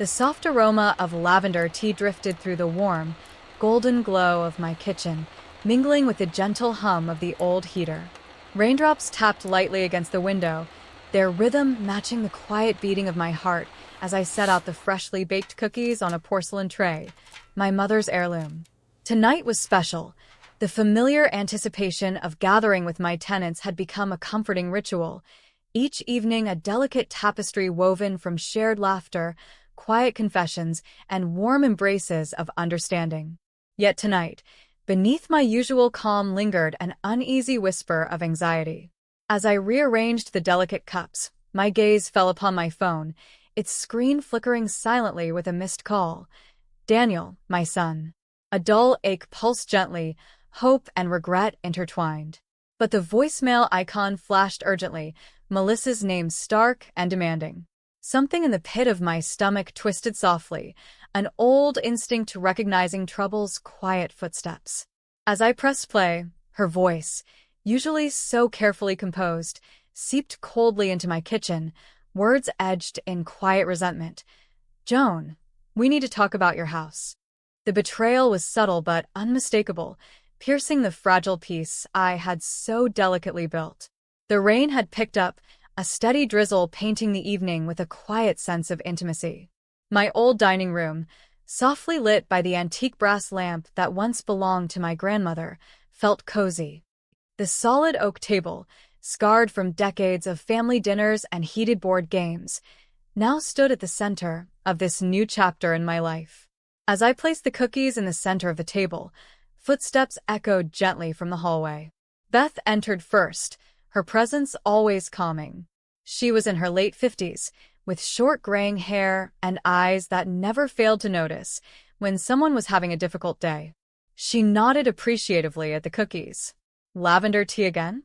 The soft aroma of lavender tea drifted through the warm, golden glow of my kitchen, mingling with the gentle hum of the old heater. Raindrops tapped lightly against the window, their rhythm matching the quiet beating of my heart as I set out the freshly baked cookies on a porcelain tray, my mother's heirloom. Tonight was special. The familiar anticipation of gathering with my tenants had become a comforting ritual, each evening a delicate tapestry woven from shared laughter, quiet confessions, and warm embraces of understanding. Yet tonight, beneath my usual calm lingered an uneasy whisper of anxiety. As I rearranged the delicate cups, my gaze fell upon my phone, its screen flickering silently with a missed call. Daniel, my son. A dull ache pulsed gently, hope and regret intertwined. But the voicemail icon flashed urgently, Melissa's name stark and demanding. Something in the pit of my stomach twisted softly, an old instinct recognizing trouble's quiet footsteps. As I pressed play, her voice, usually so carefully composed, seeped coldly into my kitchen, words edged in quiet resentment. "Joan, we need to talk about your house." The betrayal was subtle but unmistakable, piercing the fragile peace I had so delicately built. The rain had picked up, a steady drizzle painting the evening with a quiet sense of intimacy. My old dining room, softly lit by the antique brass lamp that once belonged to my grandmother, felt cozy. The solid oak table, scarred from decades of family dinners and heated board games, now stood at the center of this new chapter in my life. As I placed the cookies in the center of the table, footsteps echoed gently from the hallway. Beth entered first, her presence always calming. She was in her late 50s, with short graying hair and eyes that never failed to notice when someone was having a difficult day. She nodded appreciatively at the cookies. "Lavender tea again?"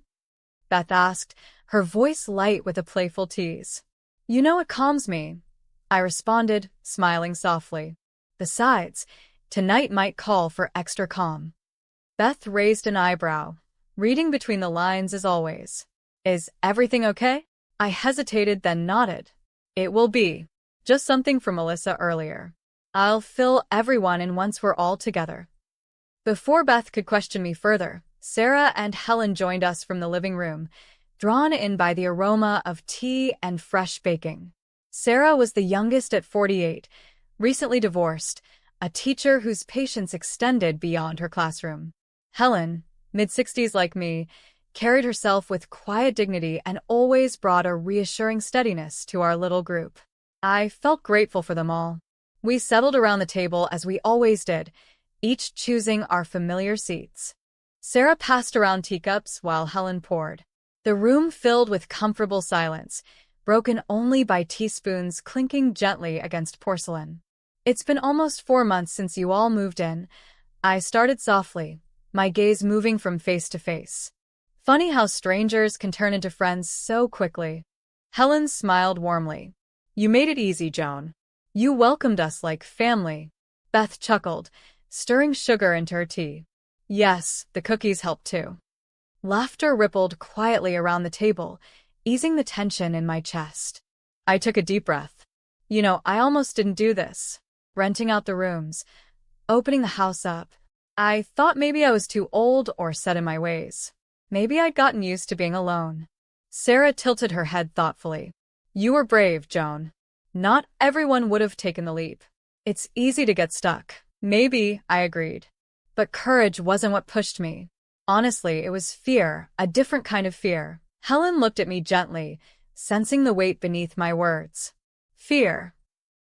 Beth asked, her voice light with a playful tease. "You know it calms me," I responded, smiling softly. "Besides, tonight might call for extra calm." Beth raised an eyebrow, reading between the lines as always. "Is everything okay?" I hesitated, then nodded. "It will be. Just something from Melissa earlier. I'll fill everyone in once we're all together." Before Beth could question me further, Sarah and Helen joined us from the living room, drawn in by the aroma of tea and fresh baking. Sarah was the youngest at 48, recently divorced, a teacher whose patience extended beyond her classroom. Helen, mid-60s like me, carried herself with quiet dignity and always brought a reassuring steadiness to our little group. I felt grateful for them all. We settled around the table as we always did, each choosing our familiar seats. Sarah passed around teacups while Helen poured. The room filled with comfortable silence, broken only by teaspoons clinking gently against porcelain. "It's been almost 4 months since you all moved in," I started softly, my gaze moving from face to face. "Funny how strangers can turn into friends so quickly." Helen smiled warmly. "You made it easy, Joan. You welcomed us like family." Beth chuckled, stirring sugar into her tea. "Yes, the cookies helped too." Laughter rippled quietly around the table, easing the tension in my chest. I took a deep breath. I almost didn't do this. Renting out the rooms, opening the house up. I thought maybe I was too old or set in my ways. Maybe I'd gotten used to being alone. Sarah tilted her head thoughtfully. "You were brave, Joan. Not everyone would have taken the leap. It's easy to get stuck." "Maybe," I agreed. But courage wasn't what pushed me. Honestly, it was fear, a different kind of fear. Helen looked at me gently, sensing the weight beneath my words. "Fear."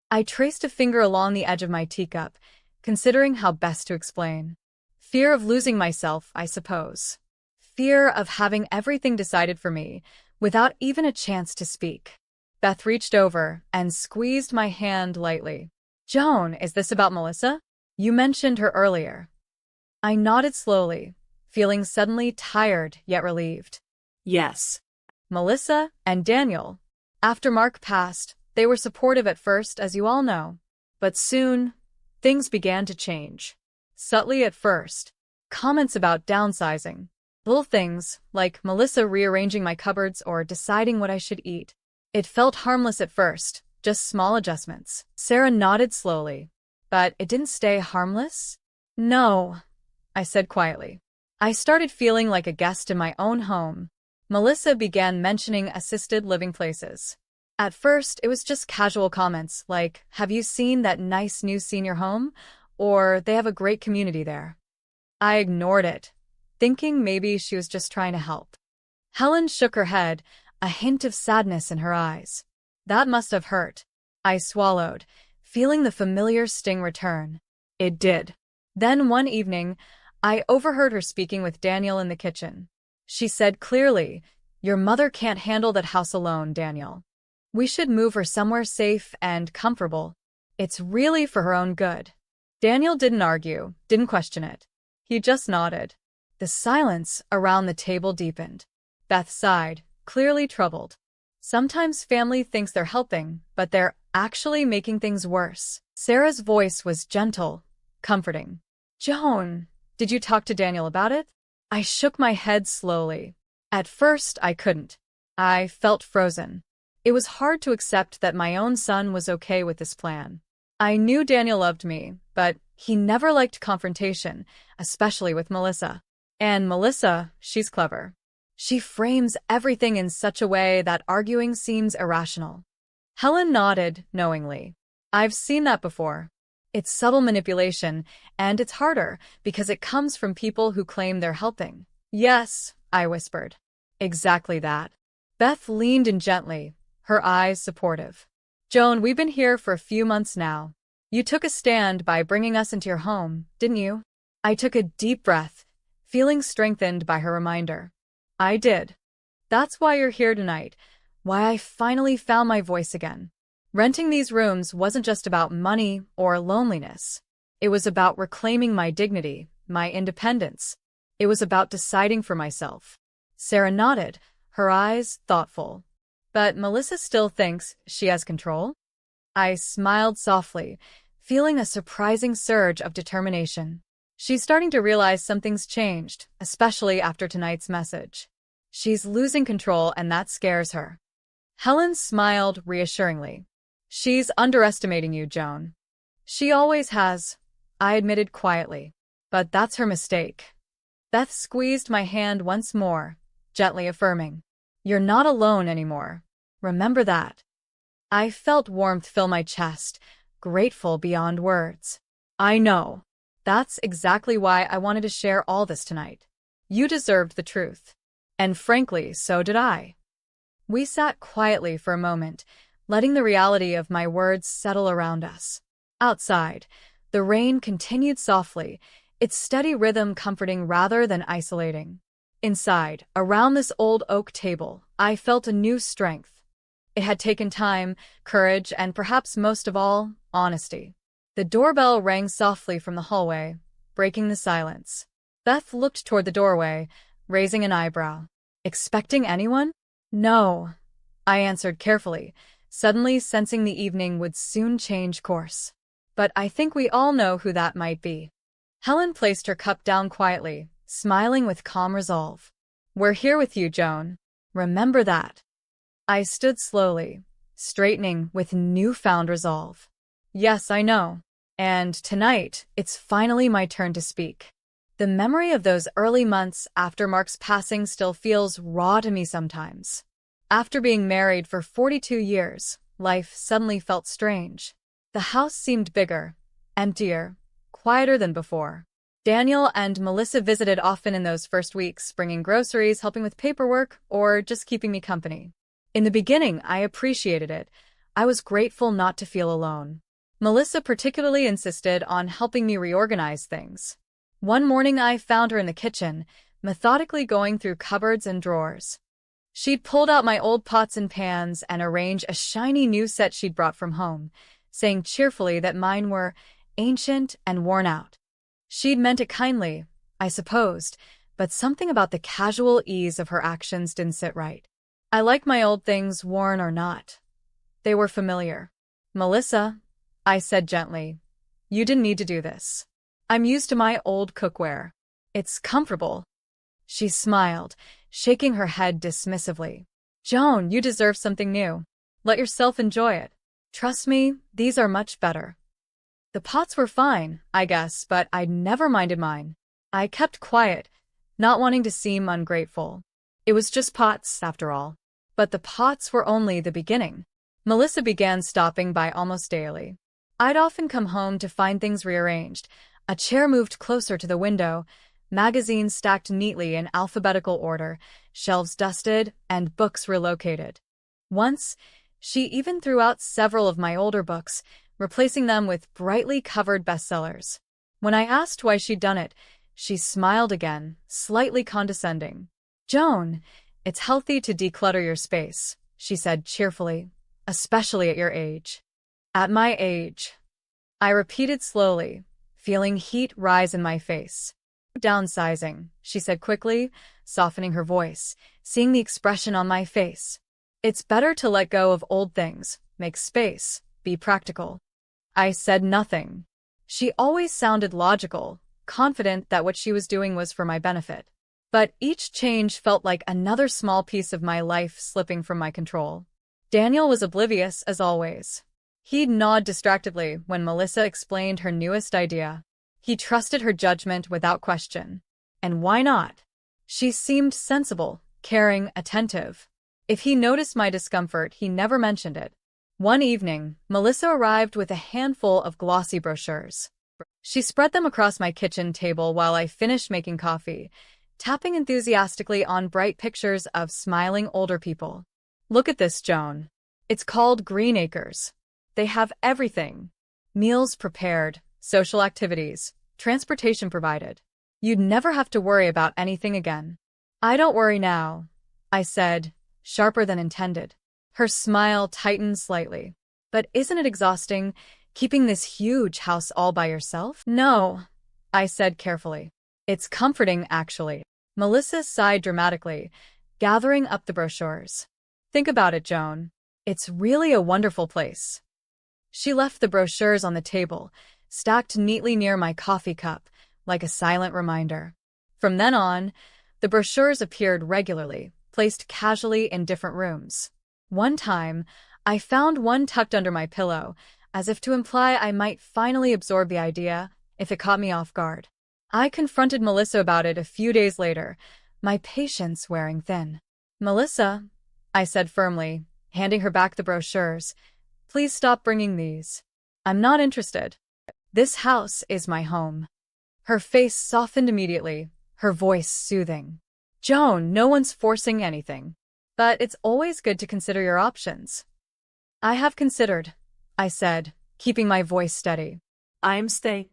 I traced a finger along the edge of my teacup, considering how best to explain. "Fear of losing myself, I suppose. Fear of having everything decided for me, without even a chance to speak." Beth reached over and squeezed my hand lightly. "Joan, is this about Melissa? You mentioned her earlier." I nodded slowly, feeling suddenly tired yet relieved. "Yes. Melissa and Daniel. After Mark passed, they were supportive at first, as you all know. But soon, things began to change. Subtly at first. Comments about downsizing. Little things, like Melissa rearranging my cupboards or deciding what I should eat. It felt harmless at first, just small adjustments. Sarah nodded slowly. But it didn't stay harmless? No, I said quietly. I started feeling like a guest in my own home. Melissa began mentioning assisted living places. At first, it was just casual comments like, "Have you seen that nice new senior home?" Or, "They have a great community there." I ignored it, thinking maybe she was just trying to help. Helen shook her head, a hint of sadness in her eyes. That must have hurt. I swallowed, feeling the familiar sting return. It did. Then one evening, I overheard her speaking with Daniel in the kitchen. She said clearly, "Your mother can't handle that house alone, Daniel. We should move her somewhere safe and comfortable. It's really for her own good." Daniel didn't argue, didn't question it. He just nodded. The silence around the table deepened. Beth sighed, clearly troubled. Sometimes family thinks they're helping, but they're actually making things worse. Sarah's voice was gentle, comforting. "Joan, did you talk to Daniel about it?" I shook my head slowly. At first, I couldn't. I felt frozen. It was hard to accept that my own son was okay with this plan. I knew Daniel loved me, but he never liked confrontation, especially with Melissa. And Melissa, she's clever. She frames everything in such a way that arguing seems irrational. Helen nodded knowingly. "I've seen that before. It's subtle manipulation, and it's harder because it comes from people who claim they're helping." "Yes," I whispered. "Exactly that." Beth leaned in gently, her eyes supportive. "Joan, we've been here for a few months now. You took a stand by bringing us into your home, didn't you?" I took a deep breath, feeling strengthened by her reminder. "I did. That's why you're here tonight, why I finally found my voice again. Renting these rooms wasn't just about money or loneliness. It was about reclaiming my dignity, my independence. It was about deciding for myself." Sarah nodded, her eyes thoughtful. "But Melissa still thinks she has control?" I smiled softly, feeling a surprising surge of determination. "She's starting to realize something's changed, especially after tonight's message. She's losing control, and that scares her." Helen smiled reassuringly. "She's underestimating you, Joan." "She always has," I admitted quietly. "But that's her mistake." Beth squeezed my hand once more, gently affirming, "You're not alone anymore. Remember that." I felt warmth fill my chest, grateful beyond words. "I know. That's exactly why I wanted to share all this tonight. You deserved the truth. And frankly, so did I." We sat quietly for a moment, letting the reality of my words settle around us. Outside, the rain continued softly, its steady rhythm comforting rather than isolating. Inside, around this old oak table, I felt a new strength. It had taken time, courage, and perhaps most of all, honesty. The doorbell rang softly from the hallway, breaking the silence. Beth looked toward the doorway, raising an eyebrow. "Expecting anyone?" "No," I answered carefully, suddenly sensing the evening would soon change course. "But I think we all know who that might be." Helen placed her cup down quietly, smiling with calm resolve. "We're here with you, Joan. Remember that." I stood slowly, straightening with newfound resolve. "Yes, I know. And tonight, it's finally my turn to speak." The memory of those early months after Mark's passing still feels raw to me sometimes. After being married for 42 years, life suddenly felt strange. The house seemed bigger, emptier, quieter than before. Daniel and Melissa visited often in those first weeks, bringing groceries, helping with paperwork, or just keeping me company. In the beginning, I appreciated it. I was grateful not to feel alone. Melissa particularly insisted on helping me reorganize things. One morning I found her in the kitchen, methodically going through cupboards and drawers. She'd pulled out my old pots and pans and arranged a shiny new set she'd brought from home, saying cheerfully that mine were ancient and worn out. She'd meant it kindly, I supposed, but something about the casual ease of her actions didn't sit right. I like my old things, worn or not. They were familiar. "Melissa," I said gently, "you didn't need to do this. I'm used to my old cookware. It's comfortable." She smiled, shaking her head dismissively. "Joan, you deserve something new. Let yourself enjoy it." Trust me, these are much better. The pots were fine, I guess, but I'd never minded mine. I kept quiet, not wanting to seem ungrateful. It was just pots, after all. But the pots were only the beginning. Melissa began stopping by almost daily. I'd often come home to find things rearranged, a chair moved closer to the window, magazines stacked neatly in alphabetical order, shelves dusted, and books relocated. Once, she even threw out several of my older books, replacing them with brightly covered bestsellers. When I asked why she'd done it, she smiled again, slightly condescending. "Joan, it's healthy to declutter your space," she said cheerfully, "especially at your age." At my age, I repeated slowly, feeling heat rise in my face. "Downsizing," she said quickly, softening her voice, seeing the expression on my face. "It's better to let go of old things, make space, be practical." I said nothing. She always sounded logical, confident that what she was doing was for my benefit. But each change felt like another small piece of my life slipping from my control. Daniel was oblivious as always. He'd nod distractedly when Melissa explained her newest idea. He trusted her judgment without question. And why not? She seemed sensible, caring, attentive. If he noticed my discomfort, he never mentioned it. One evening, Melissa arrived with a handful of glossy brochures. She spread them across my kitchen table while I finished making coffee, tapping enthusiastically on bright pictures of smiling older people. "Look at this, Joan. It's called Green Acres. They have everything. Meals prepared, social activities, transportation provided. You'd never have to worry about anything again." "I don't worry now," I said, sharper than intended. Her smile tightened slightly. "But isn't it exhausting, keeping this huge house all by yourself?" "No," I said carefully. "It's comforting, actually." Melissa sighed dramatically, gathering up the brochures. "Think about it, Joan. It's really a wonderful place." She left the brochures on the table, stacked neatly near my coffee cup, like a silent reminder. From then on, the brochures appeared regularly, placed casually in different rooms. One time, I found one tucked under my pillow, as if to imply I might finally absorb the idea if it caught me off guard. I confronted Melissa about it a few days later, my patience wearing thin. "Melissa," I said firmly, handing her back the brochures, "please stop bringing these. I'm not interested. This house is my home." Her face softened immediately, her voice soothing. "Joan, no one's forcing anything. But it's always good to consider your options." "I have considered," I said, keeping my voice steady. "I'm staying."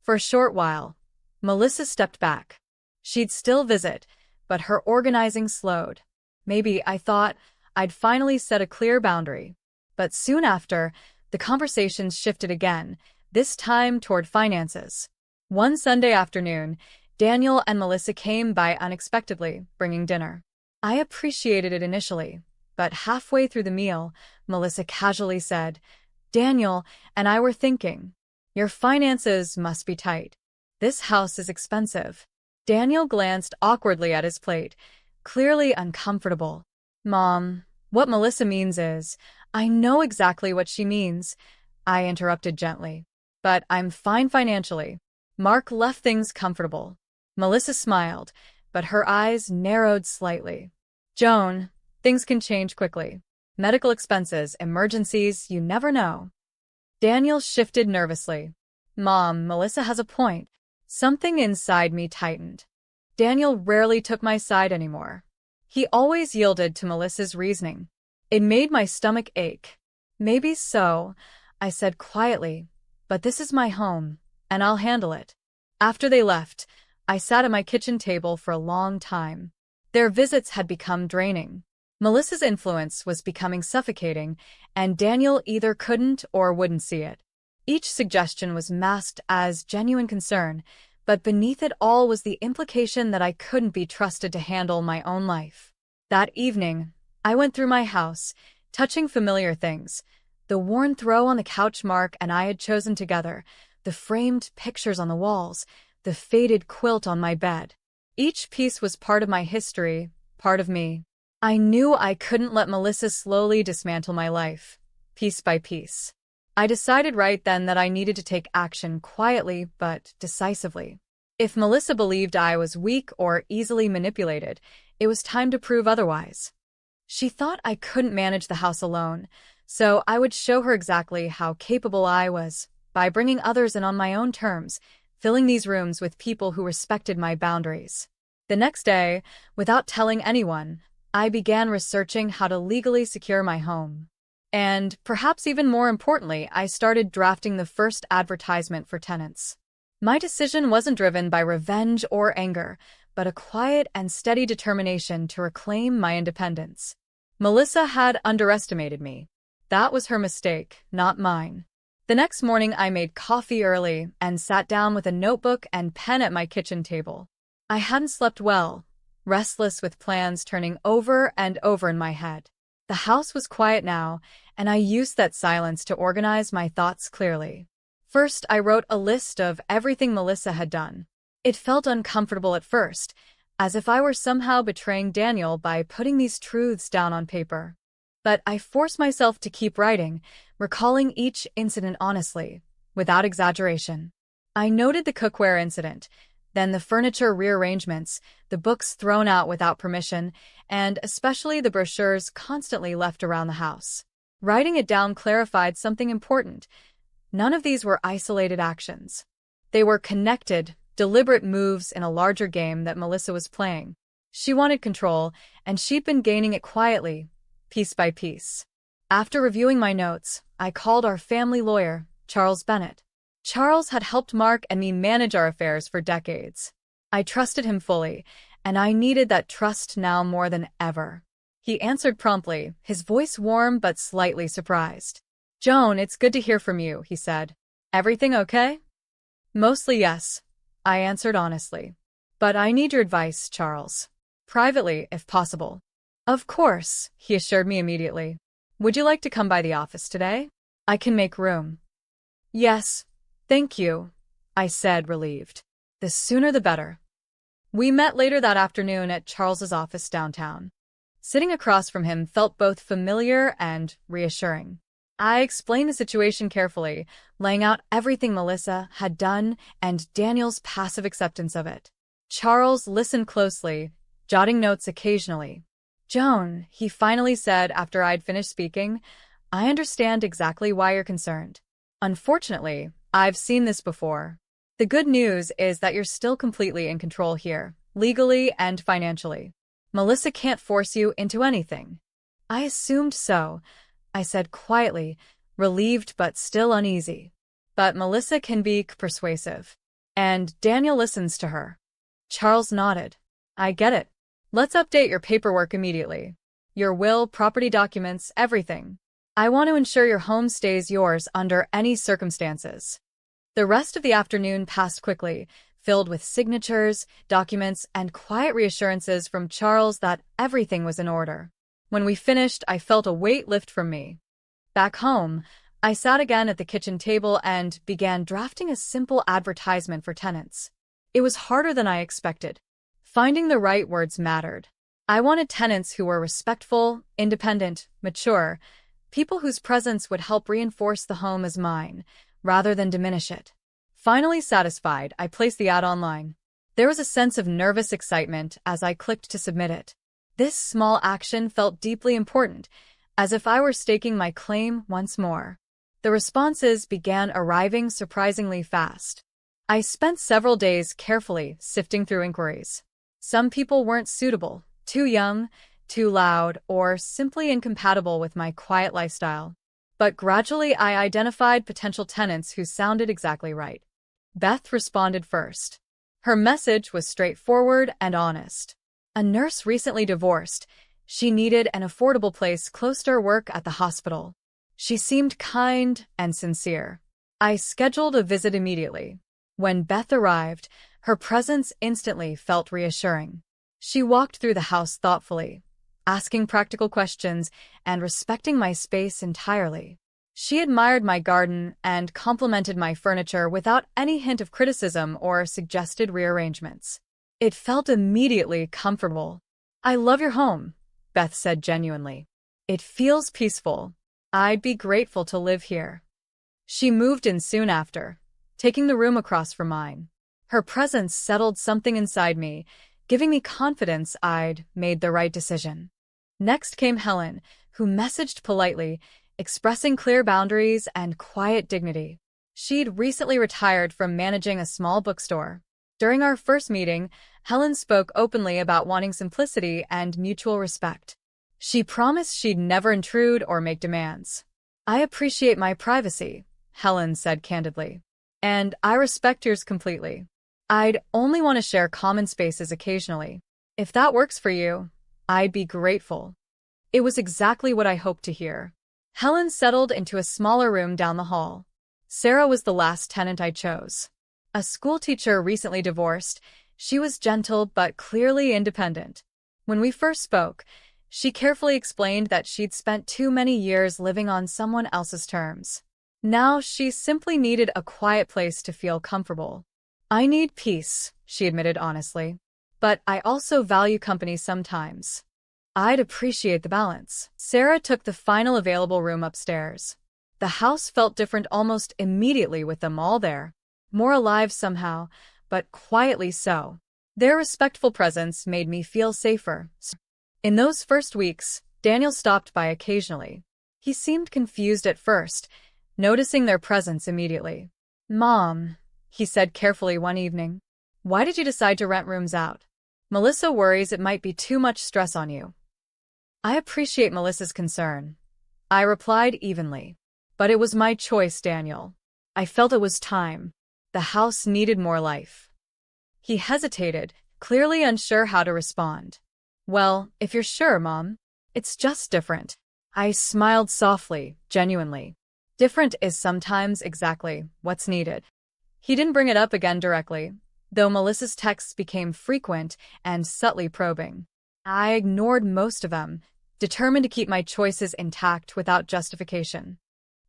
For a short while, Melissa stepped back. She'd still visit, but her organizing slowed. Maybe, I thought, I'd finally set a clear boundary. But soon after, the conversations shifted again, this time toward finances. One Sunday afternoon, Daniel and Melissa came by unexpectedly, bringing dinner. I appreciated it initially, but halfway through the meal, Melissa casually said, "Daniel and I were thinking, your finances must be tight. This house is expensive." Daniel glanced awkwardly at his plate, clearly uncomfortable. "Mom, what Melissa means is—" "I know exactly what she means," I interrupted gently. "But I'm fine financially." Mark left things comfortable. Melissa smiled, but her eyes narrowed slightly. "Joan, things can change quickly. Medical expenses, emergencies, you never know." Daniel shifted nervously. "Mom, Melissa has a point." Something inside me tightened. Daniel rarely took my side anymore. He always yielded to Melissa's reasoning. It made my stomach ache. "Maybe so," I said quietly, "but this is my home, and I'll handle it." After they left, I sat at my kitchen table for a long time. Their visits had become draining. Melissa's influence was becoming suffocating, and Daniel either couldn't or wouldn't see it. Each suggestion was masked as genuine concern, but beneath it all was the implication that I couldn't be trusted to handle my own life. That evening, I went through my house, touching familiar things. The worn throw on the couch Mark and I had chosen together, the framed pictures on the walls, the faded quilt on my bed. Each piece was part of my history, part of me. I knew I couldn't let Melissa slowly dismantle my life, piece by piece. I decided right then that I needed to take action quietly but decisively. If Melissa believed I was weak or easily manipulated, it was time to prove otherwise. She thought I couldn't manage the house alone, so I would show her exactly how capable I was by bringing others in on my own terms, filling these rooms with people who respected my boundaries. The next day, without telling anyone, I began researching how to legally secure my home. And, perhaps even more importantly, I started drafting the first advertisement for tenants. My decision wasn't driven by revenge or anger, but a quiet and steady determination to reclaim my independence. Melissa had underestimated me. That was her mistake, not mine. The next morning, I made coffee early and sat down with a notebook and pen at my kitchen table. I hadn't slept well, restless with plans turning over and over in my head. The house was quiet now, and I used that silence to organize my thoughts clearly. First, I wrote a list of everything Melissa had done. It felt uncomfortable at first, as if I were somehow betraying Daniel by putting these truths down on paper. But I forced myself to keep writing, recalling each incident honestly, without exaggeration. I noted the cookware incident, then the furniture rearrangements, the books thrown out without permission, and especially the brochures constantly left around the house. Writing it down clarified something important. None of these were isolated actions. They were connected, deliberate moves in a larger game that Melissa was playing. She wanted control, and she'd been gaining it quietly, piece by piece. After reviewing my notes, I called our family lawyer, Charles Bennett. Charles had helped Mark and me manage our affairs for decades. I trusted him fully, and I needed that trust now more than ever. He answered promptly, his voice warm but slightly surprised. "Joan, it's good to hear from you," he said. "Everything okay?" "Mostly yes," I answered honestly. "But I need your advice, Charles. Privately, if possible." "Of course," he assured me immediately. "Would you like to come by the office today? I can make room." "Yes, thank you," I said, relieved. "The sooner the better." We met later that afternoon at Charles's office downtown. Sitting across from him felt both familiar and reassuring. I explained the situation carefully, laying out everything Melissa had done and Daniel's passive acceptance of it. Charles listened closely, jotting notes occasionally. "Joan," he finally said after I'd finished speaking, "I understand exactly why you're concerned. Unfortunately, I've seen this before. The good news is that you're still completely in control here, legally and financially. Melissa can't force you into anything." "I assumed so," I said quietly, relieved but still uneasy. "But Melissa can be persuasive. And Daniel listens to her." Charles nodded. "I get it. Let's update your paperwork immediately. Your will, property documents, everything. I want to ensure your home stays yours under any circumstances." The rest of the afternoon passed quickly, filled with signatures, documents, and quiet reassurances from Charles that everything was in order. When we finished, I felt a weight lift from me. Back home, I sat again at the kitchen table and began drafting a simple advertisement for tenants. It was harder than I expected. Finding the right words mattered. I wanted tenants who were respectful, independent, mature, people whose presence would help reinforce the home as mine, rather than diminish it. Finally satisfied, I placed the ad online. There was a sense of nervous excitement as I clicked to submit it. This small action felt deeply important, as if I were staking my claim once more. The responses began arriving surprisingly fast. I spent several days carefully sifting through inquiries. Some people weren't suitable, too young, too loud, or simply incompatible with my quiet lifestyle. But gradually I identified potential tenants who sounded exactly right. Beth responded first. Her message was straightforward and honest. A nurse recently divorced. She needed an affordable place close to her work at the hospital. She seemed kind and sincere. I scheduled a visit immediately. When Beth arrived, her presence instantly felt reassuring. She walked through the house thoughtfully, asking practical questions and respecting my space entirely. She admired my garden and complimented my furniture without any hint of criticism or suggested rearrangements. It felt immediately comfortable. "I love your home," Beth said genuinely. "It feels peaceful." I'd be grateful to live here. She moved in soon after, taking the room across from mine. Her presence settled something inside me, giving me confidence I'd made the right decision. Next came Helen, who messaged politely, expressing clear boundaries and quiet dignity. She'd recently retired from managing a small bookstore. During our first meeting, Helen spoke openly about wanting simplicity and mutual respect. She promised she'd never intrude or make demands. "I appreciate my privacy," Helen said candidly. "And I respect yours completely. I'd only want to share common spaces occasionally. If that works for you, I'd be grateful." It was exactly what I hoped to hear. Helen settled into a smaller room down the hall. Sarah was the last tenant I chose. A schoolteacher recently divorced, she was gentle but clearly independent. When we first spoke, she carefully explained that she'd spent too many years living on someone else's terms. Now she simply needed a quiet place to feel comfortable. "I need peace," she admitted honestly. "But I also value company sometimes. I'd appreciate the balance." Sarah took the final available room upstairs. The house felt different almost immediately with them all there. More alive somehow, but quietly so. Their respectful presence made me feel safer. In those first weeks, Daniel stopped by occasionally. He seemed confused at first, noticing their presence immediately. "Mom," he said carefully one evening, "why did you decide to rent rooms out?" "Melissa worries it might be too much stress on you." "I appreciate Melissa's concern," I replied evenly. "But it was my choice, Daniel. I felt it was time. The house needed more life." He hesitated, clearly unsure how to respond. "Well, if you're sure, Mom. It's just different." I smiled softly, genuinely. Different is sometimes exactly what's needed. He didn't bring it up again directly, though Melissa's texts became frequent and subtly probing. I ignored most of them, determined to keep my choices intact without justification.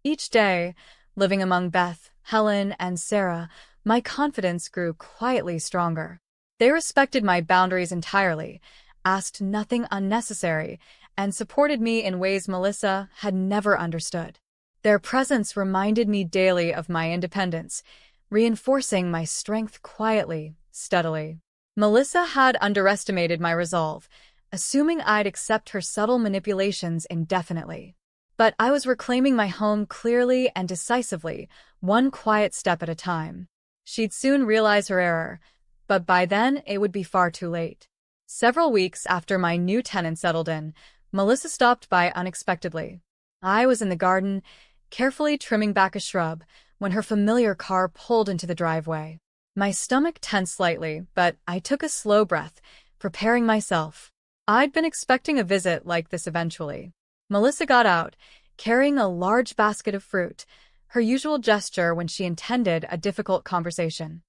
Each day, living among Beth, Helen, and Sarah, my confidence grew quietly stronger. They respected my boundaries entirely, asked nothing unnecessary, and supported me in ways Melissa had never understood. Their presence reminded me daily of my independence, reinforcing my strength quietly, steadily. Melissa had underestimated my resolve, assuming I'd accept her subtle manipulations indefinitely. But I was reclaiming my home clearly and decisively, one quiet step at a time. She'd soon realize her error, but by then it would be far too late. Several weeks after my new tenant settled in, Melissa stopped by unexpectedly. I was in the garden, carefully trimming back a shrub, when her familiar car pulled into the driveway. My stomach tensed slightly, but I took a slow breath, preparing myself. I'd been expecting a visit like this eventually. Melissa got out, carrying a large basket of fruit, her usual gesture when she intended a difficult conversation.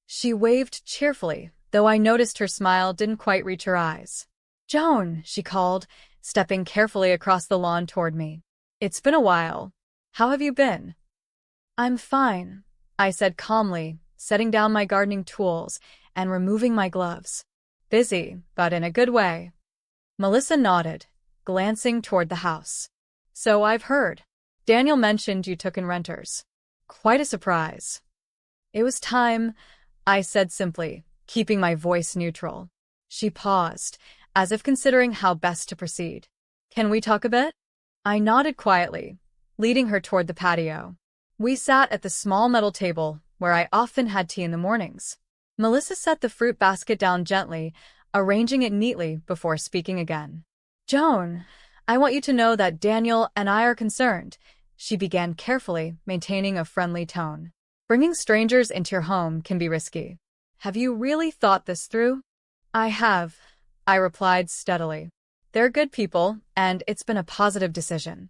She waved cheerfully, though I noticed her smile didn't quite reach her eyes. "Joan," she called, stepping carefully across the lawn toward me. "It's been a while. How have you been?" "I'm fine," I said calmly, setting down my gardening tools and removing my gloves. "Busy, but in a good way." Melissa nodded, glancing toward the house. "So I've heard. Daniel mentioned you took in renters. Quite a surprise." "It was time," I said simply, keeping my voice neutral. She paused, as if considering how best to proceed. "Can we talk a bit?" I nodded quietly, leading her toward the patio. We sat at the small metal table, where I often had tea in the mornings. Melissa set the fruit basket down gently, arranging it neatly before speaking again. "Joan, I want you to know that Daniel and I are concerned," she began carefully, maintaining a friendly tone. "Bringing strangers into your home can be risky. Have you really thought this through?" "I have," I replied steadily. "They're good people, and it's been a positive decision."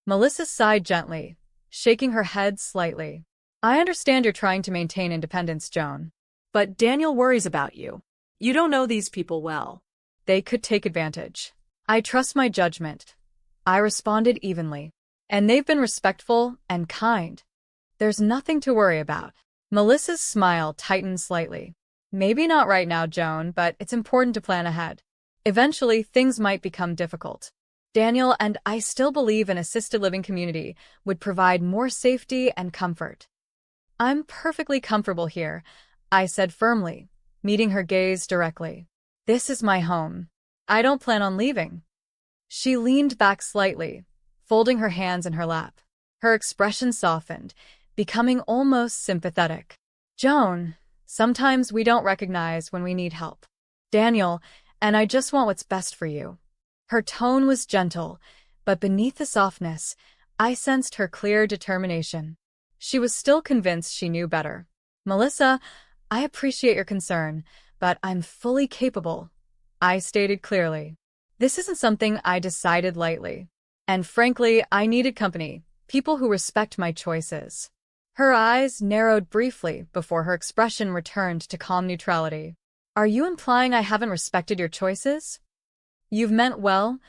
Melissa sighed gently, shaking her head slightly. "I understand you're trying to maintain independence, Joan. But Daniel worries about you. You don't know these people well. They could take advantage." "I trust my judgment," I responded evenly. "And they've been respectful and kind. There's nothing to worry about." Melissa's smile tightened slightly. "Maybe not right now, Joan, but it's important to plan ahead. Eventually, things might become difficult." Daniel and I still believe an assisted living community would provide more safety and comfort. I'm perfectly comfortable here, I said firmly, meeting her gaze directly. This is my home. I don't plan on leaving. She leaned back slightly, folding her hands in her lap. Her expression softened, becoming almost sympathetic. Joan, sometimes we don't recognize when we need help. Daniel, and I just want what's best for you. Her tone was gentle, but beneath the softness, I sensed her clear determination. She was still convinced she knew better. Melissa, I appreciate your concern, but I'm fully capable, I stated clearly. This isn't something I decided lightly. And frankly, I needed company, people who respect my choices. Her eyes narrowed briefly before her expression returned to calm neutrality. Are you implying I haven't respected your choices? You've meant well,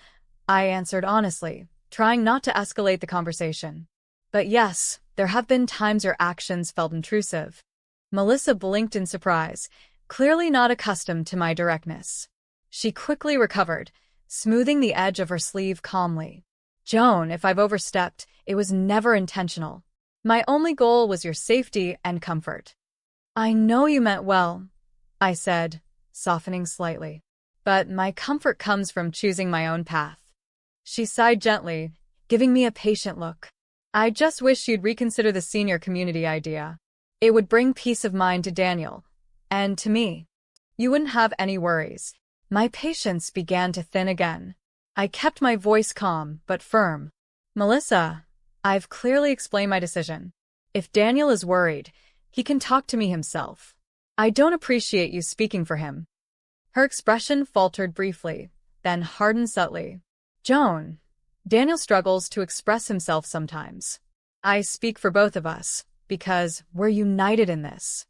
I answered honestly, trying not to escalate the conversation. But yes, there have been times your actions felt intrusive. Melissa blinked in surprise, clearly not accustomed to my directness. She quickly recovered, smoothing the edge of her sleeve calmly. Joan, if I've overstepped, it was never intentional. My only goal was your safety and comfort. I know you meant well, I said, softening slightly. But my comfort comes from choosing my own path. She sighed gently, giving me a patient look. I just wish you'd reconsider the senior community idea. It would bring peace of mind to Daniel, and to me. You wouldn't have any worries. My patience began to thin again. I kept my voice calm but firm. Melissa, I've clearly explained my decision. If Daniel is worried, he can talk to me himself. I don't appreciate you speaking for him. Her expression faltered briefly, then hardened subtly. Joan, Daniel struggles to express himself sometimes. I speak for both of us, because we're united in this.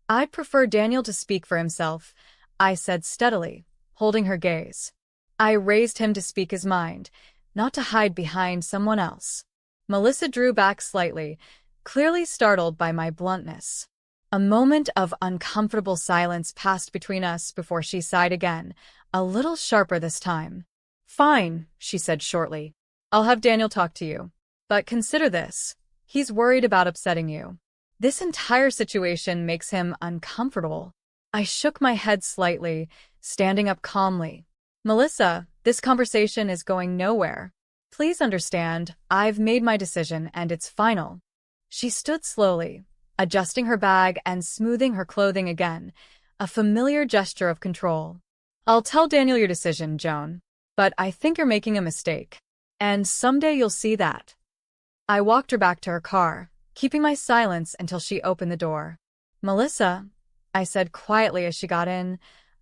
I'd prefer Daniel to speak for himself, I said steadily, holding her gaze. I raised him to speak his mind, not to hide behind someone else. Melissa drew back slightly, clearly startled by my bluntness. A moment of uncomfortable silence passed between us before she sighed again, a little sharper this time. Fine, she said shortly. I'll have Daniel talk to you. But consider this. He's worried about upsetting you. This entire situation makes him uncomfortable. I shook my head slightly, standing up calmly. Melissa, this conversation is going nowhere. Please understand, I've made my decision and it's final. She stood slowly, adjusting her bag and smoothing her clothing again, a familiar gesture of control. I'll tell Daniel your decision, Joan, but I think you're making a mistake. And someday you'll see that. I walked her back to her car, keeping my silence until she opened the door. Melissa, I said quietly as she got in,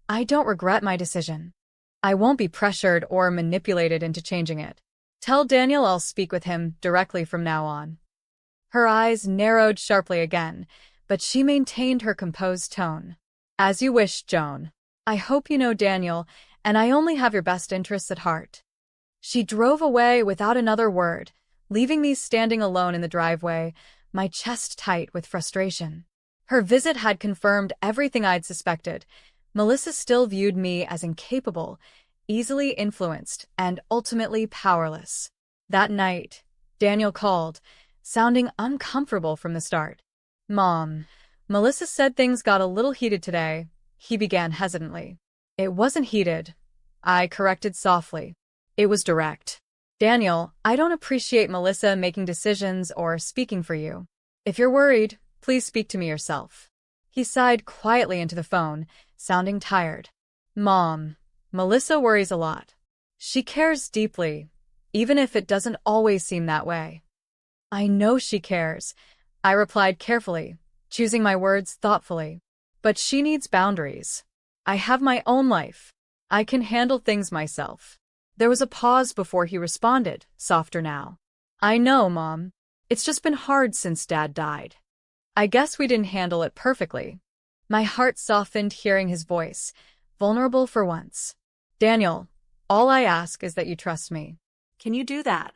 I don't regret my decision. I won't be pressured or manipulated into changing it. Tell Daniel I'll speak with him directly from now on. Her eyes narrowed sharply again, but she maintained her composed tone. As you wish, Joan. I hope you know Daniel, and I only have your best interests at heart. She drove away without another word, leaving me standing alone in the driveway, my chest tight with frustration. Her visit had confirmed everything I'd suspected. Melissa still viewed me as incapable, easily influenced, and ultimately powerless. That night, Daniel called, sounding uncomfortable from the start. Mom, Melissa said things got a little heated today, he began hesitantly. It wasn't heated, I corrected softly. It was direct. Daniel, I don't appreciate Melissa making decisions or speaking for you. If you're worried, please speak to me yourself. He sighed quietly into the phone, sounding tired. Mom, Melissa worries a lot. She cares deeply, even if it doesn't always seem that way. I know she cares, I replied carefully, choosing my words thoughtfully. But she needs boundaries. I have my own life. I can handle things myself. There was a pause before he responded, softer now. I know, Mom. It's just been hard since Dad died. I guess we didn't handle it perfectly. My heart softened hearing his voice, vulnerable for once. Daniel, all I ask is that you trust me. Can you do that?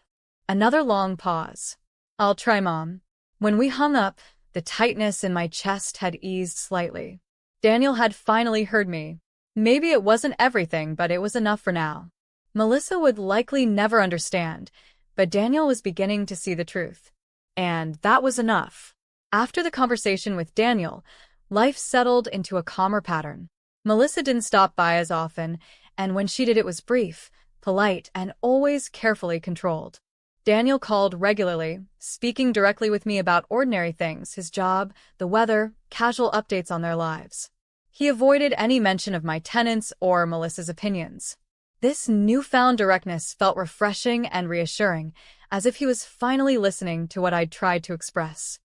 Another long pause. I'll try, Mom. When we hung up, the tightness in my chest had eased slightly. Daniel had finally heard me. Maybe it wasn't everything, but it was enough for now. Melissa would likely never understand, but Daniel was beginning to see the truth. And that was enough. After the conversation with Daniel, life settled into a calmer pattern. Melissa didn't stop by as often, and when she did it was brief, polite, and always carefully controlled. Daniel called regularly, speaking directly with me about ordinary things, his job, the weather, casual updates on their lives. He avoided any mention of my tenants or Melissa's opinions. This newfound directness felt refreshing and reassuring, as if he was finally listening to what I'd tried to express.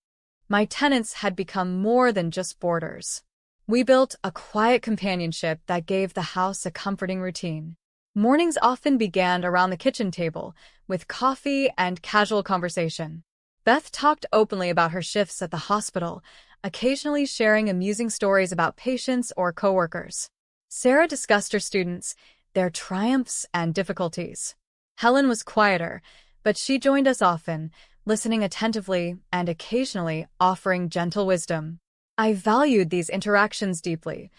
My tenants had become more than just boarders. We built a quiet companionship that gave the house a comforting routine. Mornings often began around the kitchen table, with coffee and casual conversation. Beth talked openly about her shifts at the hospital, occasionally sharing amusing stories about patients or coworkers. Sarah discussed her students, their triumphs and difficulties. Helen was quieter, but she joined us often, listening attentively and occasionally offering gentle wisdom. I valued these interactions deeply.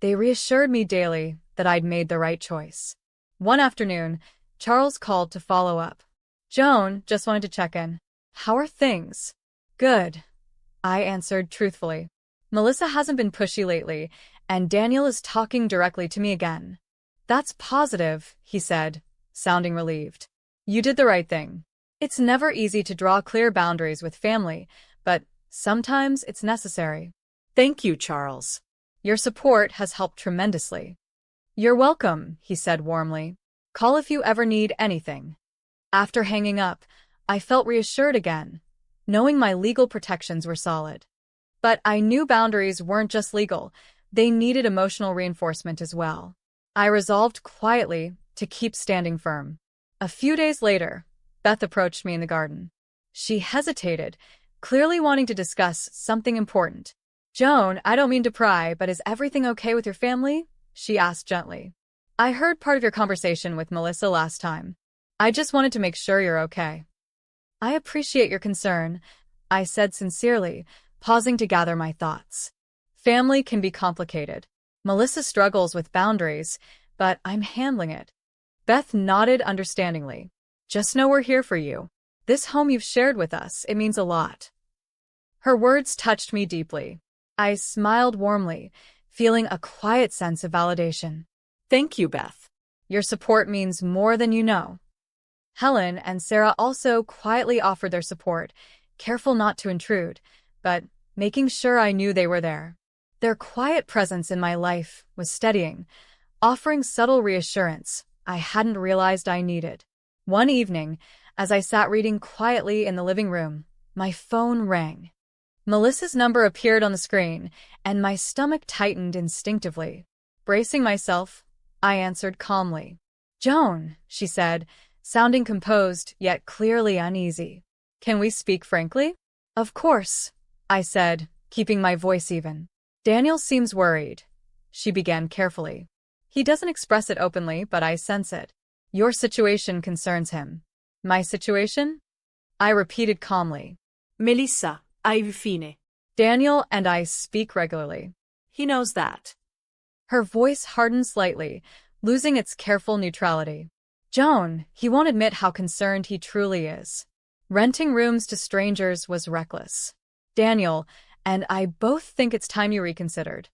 They reassured me daily that I'd made the right choice. One afternoon, Charles called to follow up. "Joan, just wanted to check in. How are things?" "Good," I answered truthfully. "Melissa hasn't been pushy lately, and Daniel is talking directly to me again." "That's positive," he said, sounding relieved. "You did the right thing. It's never easy to draw clear boundaries with family, but sometimes it's necessary." "Thank you, Charles. "Your support has helped tremendously." "You're welcome," he said warmly. "Call if you ever need anything." After hanging up, I felt reassured again, knowing my legal protections were solid. But I knew boundaries weren't just legal, they needed emotional reinforcement as well. I resolved quietly to keep standing firm. A few days later, Beth approached me in the garden. She hesitated, clearly wanting to discuss something important. "Joan, I don't mean to pry, but is everything okay with your family?" she asked gently. "I heard part of your conversation with Melissa last time. I just wanted to make sure you're okay." "I appreciate your concern," I said sincerely, pausing to gather my thoughts. Family can be complicated. Melissa struggles with boundaries, but I'm handling it. Beth nodded understandingly. "Just know we're here for you. This home you've shared with us, it means a lot." Her words touched me deeply. I smiled warmly, feeling a quiet sense of validation. "Thank you, Beth. Your support means more than you know." Helen and Sarah also quietly offered their support, careful not to intrude, but making sure I knew they were there. Their quiet presence in my life was steadying, offering subtle reassurance I hadn't realized I needed. One evening, as I sat reading quietly in the living room, my phone rang. Melissa's number appeared on the screen, and my stomach tightened instinctively. Bracing myself, I answered calmly. "Joan," she said, sounding composed yet clearly uneasy. "Can we speak frankly?" "Of course," I said, keeping my voice even. "Daniel seems worried," she began carefully. "He doesn't express it openly, but I sense it. Your situation concerns him." "My situation?" I repeated calmly. "Melissa, ai fine. "Daniel and I speak regularly." He knows that." Her voice hardened slightly, losing its careful neutrality. "Joan, he won't admit how concerned he truly is. Renting rooms to strangers was reckless. Daniel and I both think it's time you reconsidered."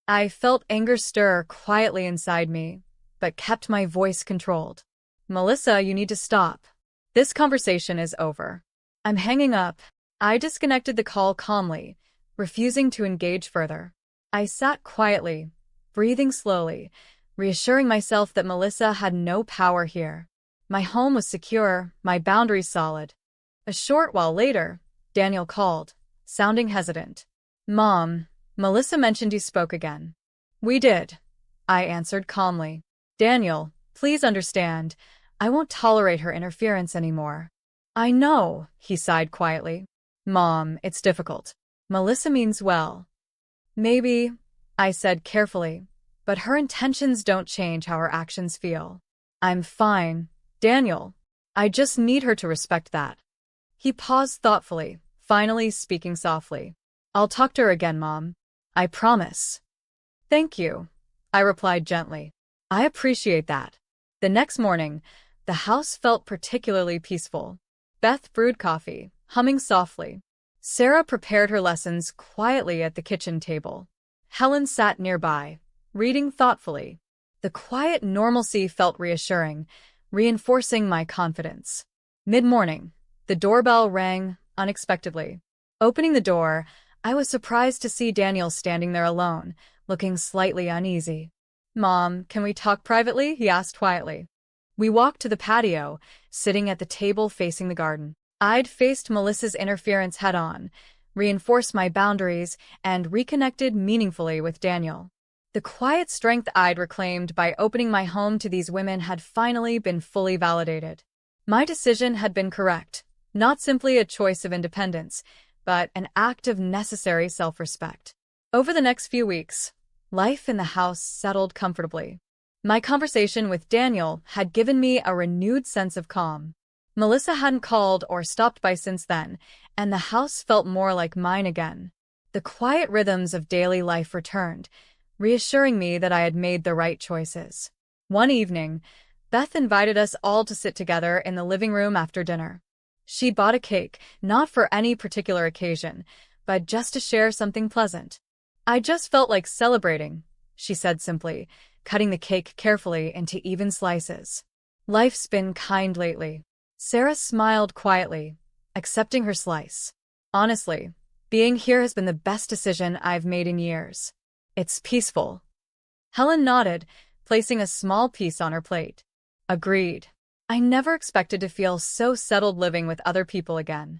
I felt anger stir quietly inside me, but kept my voice controlled. "Melissa, you need to stop. This conversation is over." I'm hanging up. I disconnected the call calmly, refusing to engage further. I sat quietly, breathing slowly, reassuring myself that Melissa had no power here. My home was secure, my boundaries solid. A short while later, Daniel called, sounding hesitant. "Mom, Melissa mentioned you spoke again." "We did," I answered calmly. "Daniel, please understand, I won't tolerate her interference anymore." "I know," he sighed quietly. "Mom, it's difficult. Melissa means well." "Maybe," I said carefully, "but her intentions don't change how her actions feel." "I'm fine, Daniel. I just need her to respect that." He paused thoughtfully, finally speaking softly. "I'll talk to her again, Mom. I promise." "Thank you," I replied gently. "I appreciate that." The next morning, the house felt particularly peaceful. Beth brewed coffee, humming softly. Sarah prepared her lessons quietly at the kitchen table. Helen sat nearby, reading thoughtfully. The quiet normalcy felt reassuring, reinforcing my confidence. Mid-morning, the doorbell rang unexpectedly. Opening the door, I was surprised to see Daniel standing there alone, looking slightly uneasy. "Mom, can we talk privately?" he asked quietly. We walked to the patio, sitting at the table facing the garden. I'd faced Melissa's interference head-on, reinforced my boundaries, and reconnected meaningfully with Daniel. The quiet strength I'd reclaimed by opening my home to these women had finally been fully validated. My decision had been correct, not simply a choice of independence, but an act of necessary self-respect. Over the next few weeks, life in the house settled comfortably. My conversation with Daniel had given me a renewed sense of calm. Melissa hadn't called or stopped by since then, and the house felt more like mine again. The quiet rhythms of daily life returned, reassuring me that I had made the right choices. One evening, Beth invited us all to sit together in the living room after dinner. She bought a cake, not for any particular occasion, but just to share something pleasant. "I just felt like celebrating," she said simply, cutting the cake carefully into even slices. "Life's been kind lately." Sarah smiled quietly, accepting her slice. "Honestly, being here has been the best decision I've made in years. It's peaceful." Helen nodded, placing a small piece on her plate. "Agreed. I never expected to feel so settled living with other people again."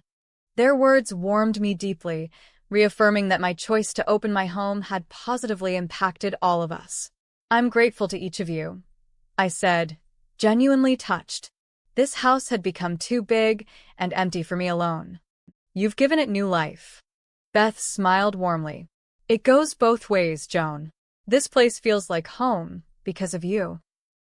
Their words warmed me deeply, reaffirming that my choice to open my home had positively impacted all of us. "I'm grateful to each of you," I said, genuinely touched. This house had become too big and empty for me alone. "You've given it new life." Beth smiled warmly. "It goes both ways, Joan. This place feels like home because of you."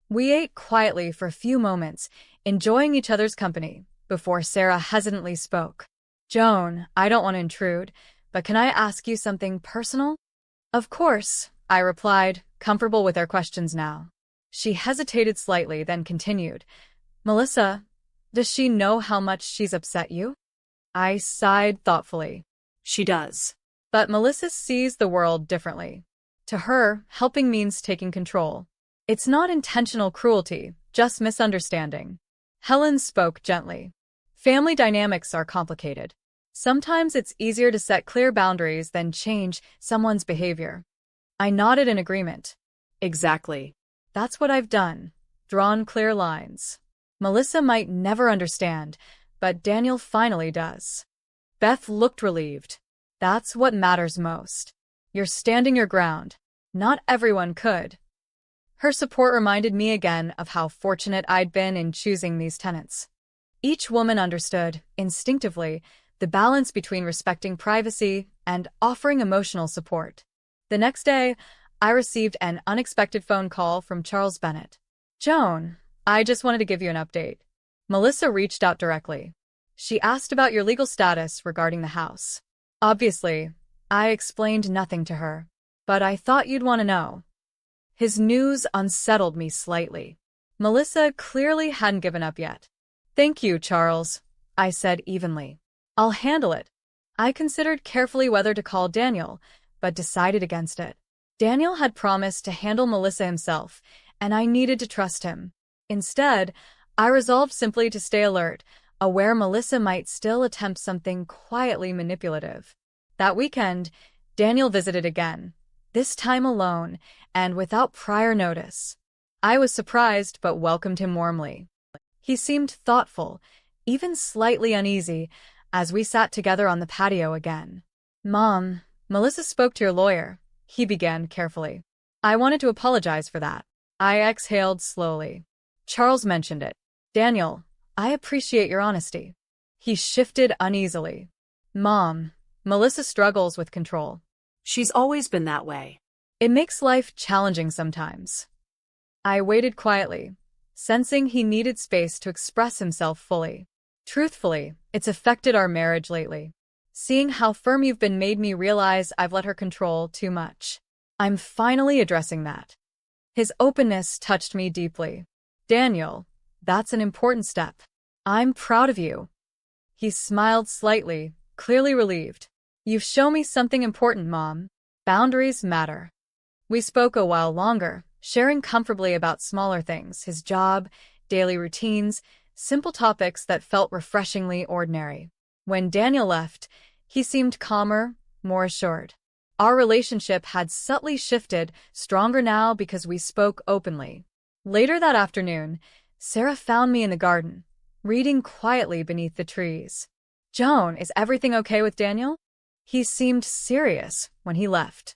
We ate quietly for a few moments, enjoying each other's company, before Sarah hesitantly spoke. "Joan, I don't want to intrude, but can I ask you something personal?" "Of course," I replied, comfortable with their questions now. She hesitated slightly, then continued. "Melissa, does she know how much she's upset you?" I sighed thoughtfully. She does. But Melissa sees the world differently. To her, helping means taking control. It's not intentional cruelty, just misunderstanding. Helen spoke gently. "Family dynamics are complicated. Sometimes it's easier to set clear boundaries than change someone's behavior." I nodded in agreement. Exactly. "That's what I've done. Drawn clear lines. Melissa might never understand, but Daniel finally does." Beth looked relieved. "That's what matters most. You're standing your ground. Not everyone could." Her support reminded me again of how fortunate I'd been in choosing these tenants. Each woman understood, instinctively, the balance between respecting privacy and offering emotional support. The next day, I received an unexpected phone call from Charles Bennett. "Joan, I just wanted to give you an update." Melissa reached out directly. She asked about your legal status regarding the house. Obviously, I explained nothing to her, but I thought you'd want to know. His news unsettled me slightly. Melissa clearly hadn't given up yet. "Thank you, Charles," I said evenly. "I'll handle it." I considered carefully whether to call Daniel, but decided against it. Daniel had promised to handle Melissa himself, and I needed to trust him. Instead, I resolved simply to stay alert, aware Melissa might still attempt something quietly manipulative. That weekend, Daniel visited again, this time alone and without prior notice. I was surprised but welcomed him warmly. He seemed thoughtful, even slightly uneasy, as we sat together on the patio again. "Mom, Melissa spoke to your lawyer," he began carefully. "I wanted to apologize for that." I exhaled slowly. "Charles mentioned it." "Daniel, I appreciate your honesty." He shifted uneasily. "Mom, Melissa struggles with control." She's always been that way. "It makes life challenging sometimes." I waited quietly, sensing he needed space to express himself fully. "Truthfully, it's affected our marriage lately. Seeing how firm you've been made me realize I've let her control too much. I'm finally addressing that." His openness touched me deeply. Daniel, that's an important step. I'm proud of you. He smiled slightly, clearly relieved. You've shown me something important, Mom. Boundaries matter. We spoke a while longer, sharing comfortably about smaller things, his job, daily routines, simple topics that felt refreshingly ordinary. When Daniel left, he seemed calmer, more assured. Our relationship had subtly shifted, stronger now because we spoke openly. Later that afternoon, Sarah found me in the garden, reading quietly beneath the trees. Joan, is everything okay with Daniel? He seemed serious when he left.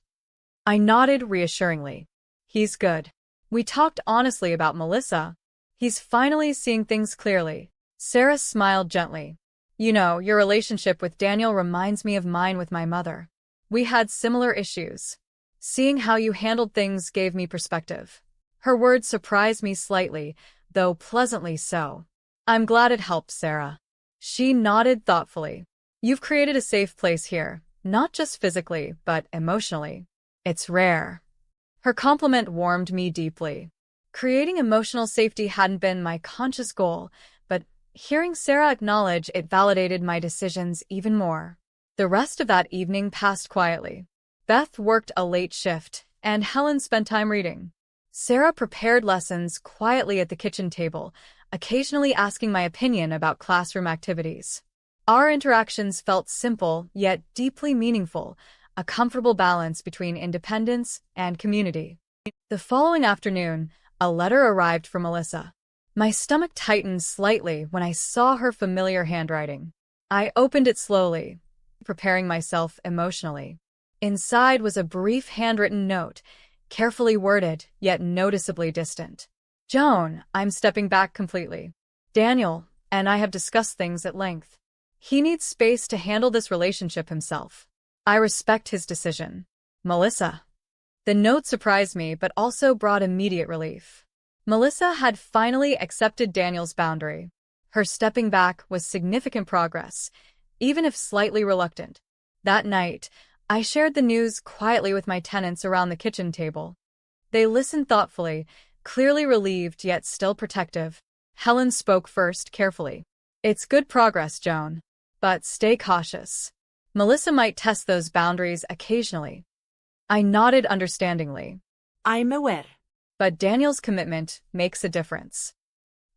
I nodded reassuringly. He's good. We talked honestly about Melissa. He's finally seeing things clearly. Sarah smiled gently. You know, your relationship with Daniel reminds me of mine with my mother. We had similar issues. Seeing how you handled things gave me perspective. Her words surprised me slightly, though pleasantly so. I'm glad it helped, Sarah. She nodded thoughtfully. You've created a safe place here, not just physically, but emotionally. It's rare. Her compliment warmed me deeply. Creating emotional safety hadn't been my conscious goal, but hearing Sarah acknowledge it validated my decisions even more. The rest of that evening passed quietly. Beth worked a late shift, and Helen spent time reading. Sarah prepared lessons quietly at the kitchen table, occasionally asking my opinion about classroom activities. Our interactions felt simple, yet deeply meaningful, a comfortable balance between independence and community. The following afternoon, a letter arrived from Melissa. My stomach tightened slightly when I saw her familiar handwriting. I opened it slowly, preparing myself emotionally. Inside was a brief handwritten note, carefully worded, yet noticeably distant. Joan, I'm stepping back completely. Daniel and I have discussed things at length. He needs space to handle this relationship himself. I respect his decision. Melissa. The note surprised me, but also brought immediate relief. Melissa had finally accepted Daniel's boundary. Her stepping back was significant progress, even if slightly reluctant. That night, I shared the news quietly with my tenants around the kitchen table. They listened thoughtfully, clearly relieved yet still protective. Helen spoke first, carefully. It's good progress, Joan. But stay cautious. Melissa might test those boundaries occasionally. I nodded understandingly. I'm aware. But Daniel's commitment makes a difference.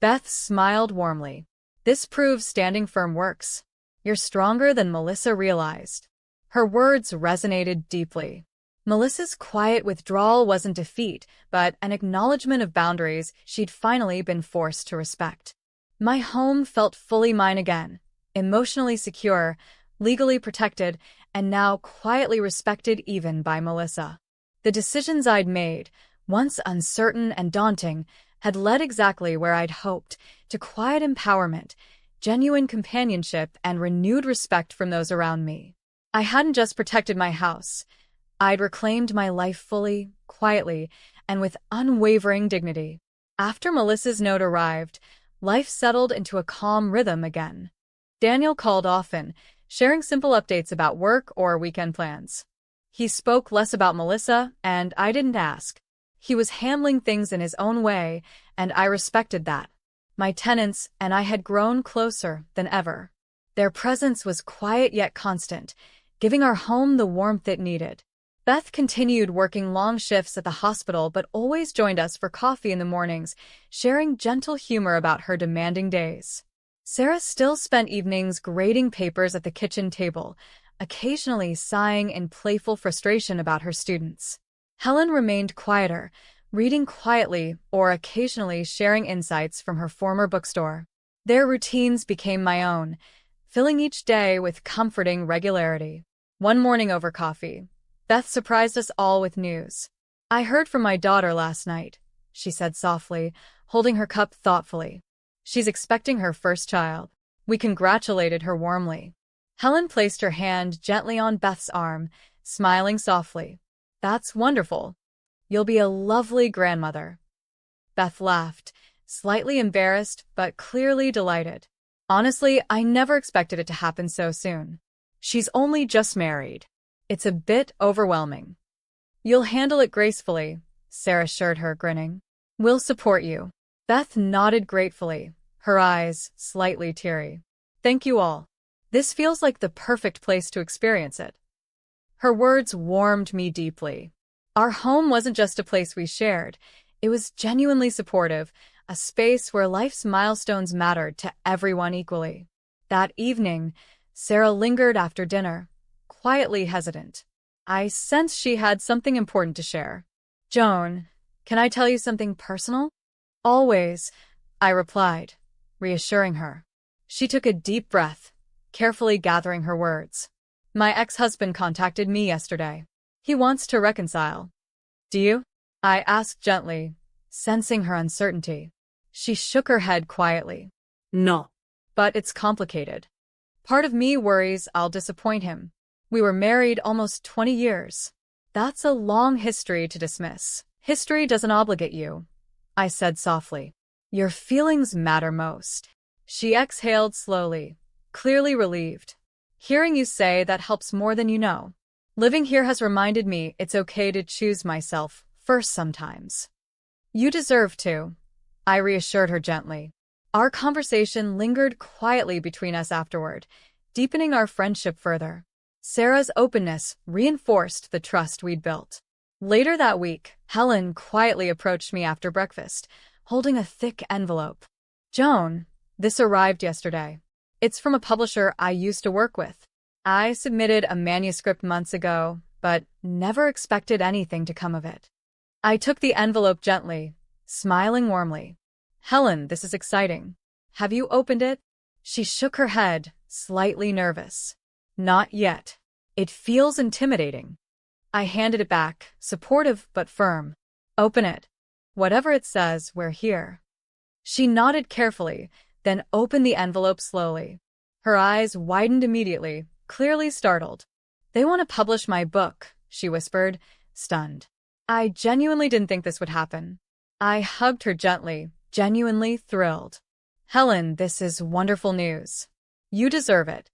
Beth smiled warmly. This proves standing firm works. You're stronger than Melissa realized. Her words resonated deeply. Melissa's quiet withdrawal wasn't defeat, but an acknowledgement of boundaries she'd finally been forced to respect. My home felt fully mine again, emotionally secure, legally protected, and now quietly respected even by Melissa. The decisions I'd made, once uncertain and daunting, had led exactly where I'd hoped, to quiet empowerment, genuine companionship, and renewed respect from those around me. I hadn't just protected my house. I'd reclaimed my life fully, quietly, and with unwavering dignity. After Melissa's note arrived, life settled into a calm rhythm again. Daniel called often, sharing simple updates about work or weekend plans. He spoke less about Melissa, and I didn't ask. He was handling things in his own way, and I respected that. My tenants and I had grown closer than ever. Their presence was quiet yet constant, giving our home the warmth it needed. Beth continued working long shifts at the hospital but always joined us for coffee in the mornings, sharing gentle humor about her demanding days. Sarah still spent evenings grading papers at the kitchen table, occasionally sighing in playful frustration about her students. Helen remained quieter, reading quietly or occasionally sharing insights from her former bookstore. Their routines became my own, filling each day with comforting regularity. One morning over coffee, Beth surprised us all with news. I heard from my daughter last night, she said softly, holding her cup thoughtfully. She's expecting her first child. We congratulated her warmly. Helen placed her hand gently on Beth's arm, smiling softly. That's wonderful. You'll be a lovely grandmother. Beth laughed, slightly embarrassed but clearly delighted. Honestly, I never expected it to happen so soon. She's only just married. It's a bit overwhelming. You'll handle it gracefully, Sarah assured her, grinning. We'll support you. Beth nodded gratefully, her eyes slightly teary. Thank you all. This feels like the perfect place to experience it. Her words warmed me deeply. Our home wasn't just a place we shared. It was genuinely supportive, a space where life's milestones mattered to everyone equally. That evening, Sarah lingered after dinner, quietly hesitant. I sensed she had something important to share. Joan, can I tell you something personal? Always, I replied, reassuring her. She took a deep breath, carefully gathering her words. My ex-husband contacted me yesterday. He wants to reconcile. Do you? I asked gently, sensing her uncertainty. She shook her head quietly. No. But it's complicated. Part of me worries I'll disappoint him. We were married almost 20 years. That's a long history to dismiss. History doesn't obligate you, I said softly. Your feelings matter most. She exhaled slowly, clearly relieved. Hearing you say that helps more than you know. Living here has reminded me it's okay to choose myself first sometimes. You deserve to, I reassured her gently. Our conversation lingered quietly between us afterward, deepening our friendship further. Sarah's openness reinforced the trust we'd built. Later that week, Helen quietly approached me after breakfast, holding a thick envelope. Joan, this arrived yesterday. It's from a publisher I used to work with. I submitted a manuscript months ago, but never expected anything to come of it. I took the envelope gently, smiling warmly. Helen, this is exciting. Have you opened it? She shook her head, slightly nervous. Not yet. It feels intimidating. I handed it back, supportive but firm. Open it. Whatever it says, we're here. She nodded carefully, then opened the envelope slowly. Her eyes widened immediately, clearly startled. They want to publish my book, she whispered, stunned. I genuinely didn't think this would happen. I hugged her gently, genuinely thrilled. Helen, this is wonderful news. You deserve it.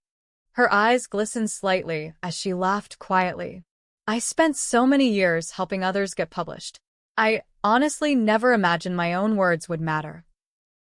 Her eyes glistened slightly as she laughed quietly. I spent so many years helping others get published. I honestly never imagined my own words would matter.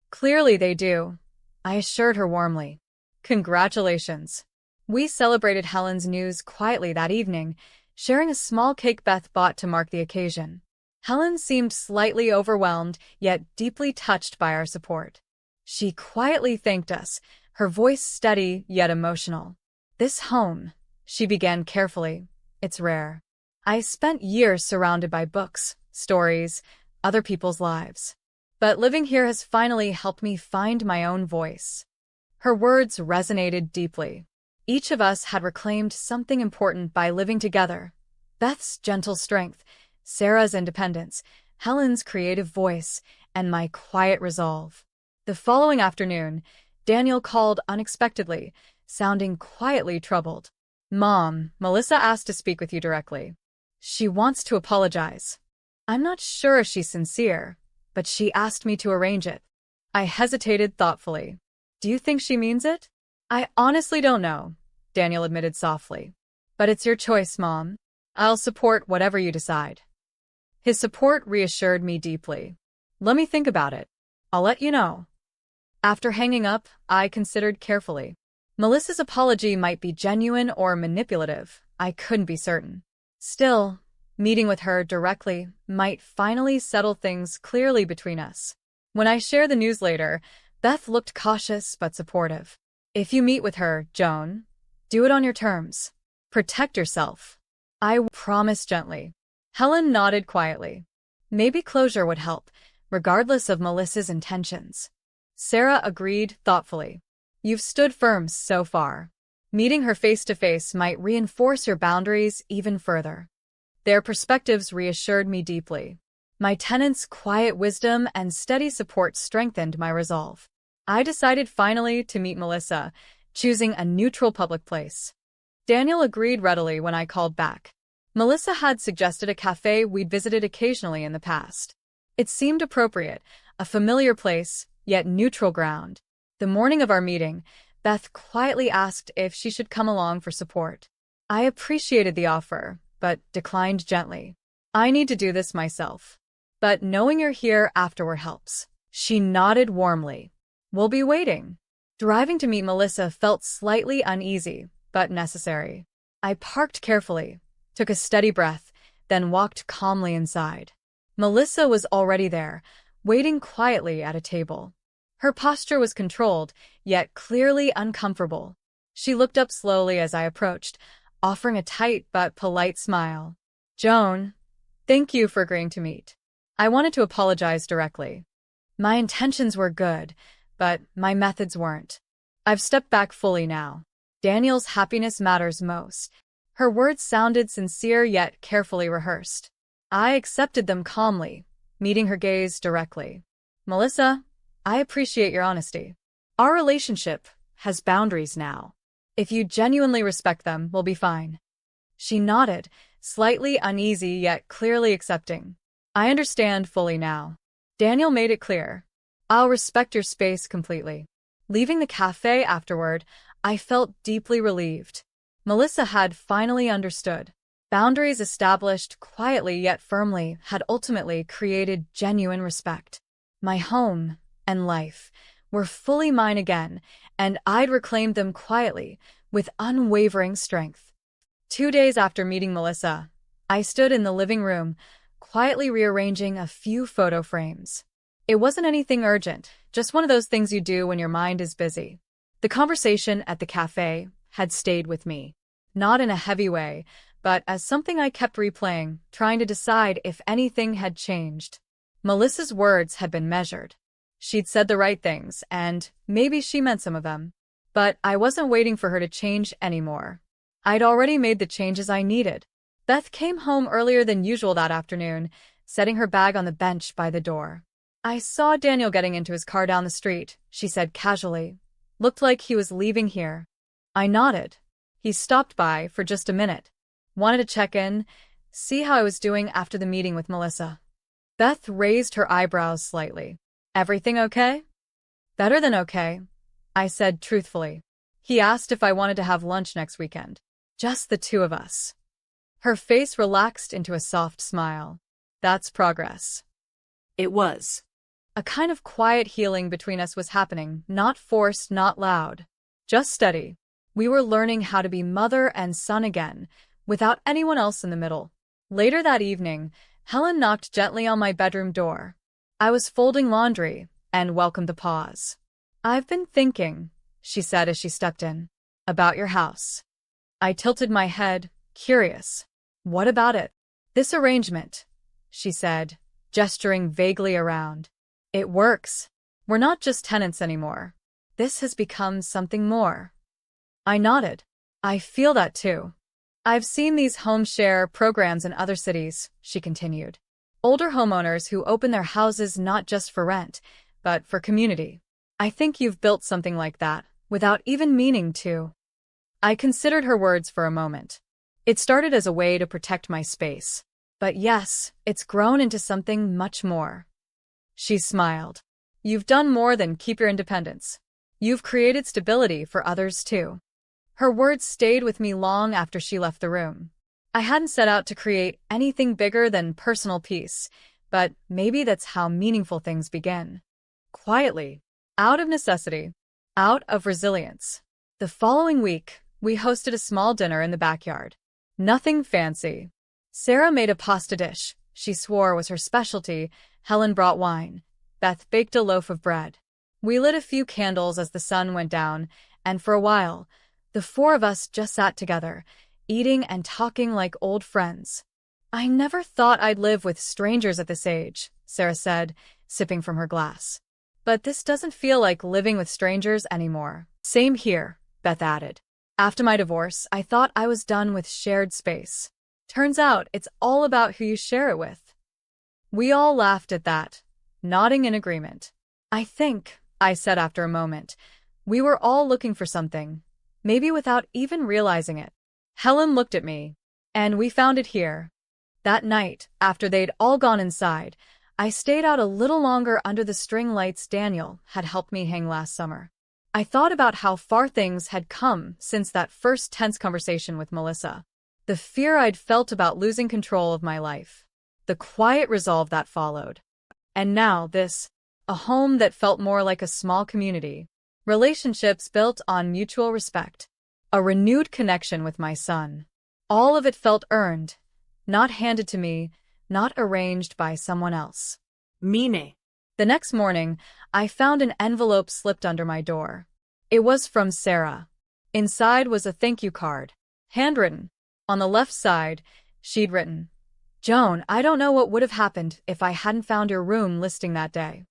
Clearly they do, I assured her warmly. Congratulations. We celebrated Helen's news quietly that evening, sharing a small cake Beth bought to mark the occasion. Helen seemed slightly overwhelmed, yet deeply touched by our support. She quietly thanked us, her voice steady yet emotional. This home, she began carefully, it's rare. I spent years surrounded by books, stories, other people's lives. But living here has finally helped me find my own voice. Her words resonated deeply. Each of us had reclaimed something important by living together. Beth's gentle strength, Sarah's independence, Helen's creative voice, and my quiet resolve. The following afternoon, Daniel called unexpectedly, sounding quietly troubled. Mom, Melissa asked to speak with you directly. She wants to apologize. I'm not sure if she's sincere, but she asked me to arrange it. I hesitated thoughtfully. Do you think she means it? I honestly don't know, Daniel admitted softly. But it's your choice, Mom. I'll support whatever you decide. His support reassured me deeply. Let me think about it. I'll let you know. After hanging up, I considered carefully. Melissa's apology might be genuine or manipulative. I couldn't be certain. Still, meeting with her directly might finally settle things clearly between us. When I shared the news later, Beth looked cautious but supportive. If you meet with her, Joan, do it on your terms. Protect yourself. I promised gently. Helen nodded quietly. Maybe closure would help, regardless of Melissa's intentions. Sarah agreed thoughtfully. You've stood firm so far. Meeting her face-to-face might reinforce your boundaries even further. Their perspectives reassured me deeply. My tenants' quiet wisdom and steady support strengthened my resolve. I decided finally to meet Melissa, choosing a neutral public place. Daniel agreed readily when I called back. Melissa had suggested a cafe we'd visited occasionally in the past. It seemed appropriate, a familiar place, yet neutral ground. The morning of our meeting, Beth quietly asked if she should come along for support. I appreciated the offer, but declined gently. I need to do this myself. But knowing you're here afterward helps, She nodded warmly. We'll be waiting. Driving to meet Melissa felt slightly uneasy, but necessary. I parked carefully, took a steady breath, then walked calmly inside. Melissa was already there, waiting quietly at a table. Her posture was controlled, yet clearly uncomfortable. She looked up slowly as I approached, offering a tight but polite smile. Joan, thank you for agreeing to meet. I wanted to apologize directly. My intentions were good, but my methods weren't. I've stepped back fully now. Daniel's happiness matters most. Her words sounded sincere yet carefully rehearsed. I accepted them calmly, meeting her gaze directly. Melissa, I appreciate your honesty. Our relationship has boundaries now. If you genuinely respect them, we'll be fine. She nodded, slightly uneasy yet clearly accepting. I understand fully now. Daniel made it clear. I'll respect your space completely. Leaving the cafe afterward, I felt deeply relieved. Melissa had finally understood. Boundaries established quietly yet firmly had ultimately created genuine respect. My home and life were fully mine again, and I'd reclaimed them quietly, with unwavering strength. 2 days after meeting Melissa, I stood in the living room, quietly rearranging a few photo frames. It wasn't anything urgent, just one of those things you do when your mind is busy. The conversation at the cafe had stayed with me. Not in a heavy way, but as something I kept replaying, trying to decide if anything had changed. Melissa's words had been measured. She'd said the right things, and maybe she meant some of them. But I wasn't waiting for her to change anymore. I'd already made the changes I needed. Beth came home earlier than usual that afternoon, setting her bag on the bench by the door. I saw Daniel getting into his car down the street, she said casually. Looked like he was leaving here. I nodded. He stopped by for just a minute. Wanted to check in, see how I was doing after the meeting with Melissa. Beth raised her eyebrows slightly. Everything okay? Better than okay, I said truthfully. He asked if I wanted to have lunch next weekend. Just the two of us. Her face relaxed into a soft smile. That's progress. It was. A kind of quiet healing between us was happening, not forced, not loud. Just steady. We were learning how to be mother and son again, without anyone else in the middle. Later that evening, Helen knocked gently on my bedroom door. I was folding laundry, and welcomed the pause. I've been thinking, she said as she stepped in, about your house. I tilted my head, curious. What about it? This arrangement, she said, gesturing vaguely around. It works. We're not just tenants anymore. This has become something more. I nodded. I feel that too. I've seen these home share programs in other cities, she continued. Older homeowners who open their houses not just for rent, but for community. I think you've built something like that, without even meaning to. I considered her words for a moment. It started as a way to protect my space. But yes, it's grown into something much more. She smiled. You've done more than keep your independence. You've created stability for others too. Her words stayed with me long after she left the room. I hadn't set out to create anything bigger than personal peace, but maybe that's how meaningful things begin. Quietly, out of necessity, out of resilience. The following week, we hosted a small dinner in the backyard. Nothing fancy. Sarah made a pasta dish she swore was her specialty. Helen brought wine. Beth baked a loaf of bread. We lit a few candles as the sun went down, and for a while, the four of us just sat together, eating and talking like old friends. I never thought I'd live with strangers at this age, Sarah said, sipping from her glass. But this doesn't feel like living with strangers anymore. Same here, Beth added. After my divorce, I thought I was done with shared space. Turns out it's all about who you share it with. We all laughed at that, nodding in agreement. I think, I said after a moment, we were all looking for something, maybe without even realizing it. Helen looked at me, and we found it here. That night, after they'd all gone inside, I stayed out a little longer under the string lights Daniel had helped me hang last summer. I thought about how far things had come since that first tense conversation with Melissa. The fear I'd felt about losing control of my life. The quiet resolve that followed. And now this. A home that felt more like a small community. Relationships built on mutual respect. A renewed connection with my son. All of it felt earned, not handed to me, not arranged by someone else. Meaning. The next morning, I found an envelope slipped under my door. It was from Sarah. Inside was a thank you card, handwritten. On the left side, she'd written, "Joan, I don't know what would have happened if I hadn't found your room listing that day.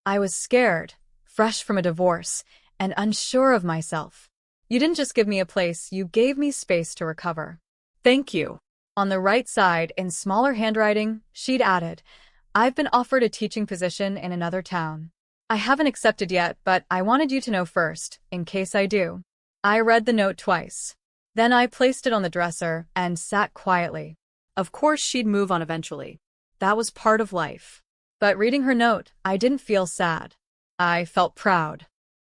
I was scared, fresh from a divorce, and unsure of myself. You didn't just give me a place, you gave me space to recover." Thank you. On the right side, in smaller handwriting, she'd added, "I've been offered a teaching position in another town. I haven't accepted yet, but I wanted you to know first, in case I do." I read the note twice. Then I placed it on the dresser and sat quietly. Of course she'd move on eventually. That was part of life. But reading her note, I didn't feel sad. I felt proud.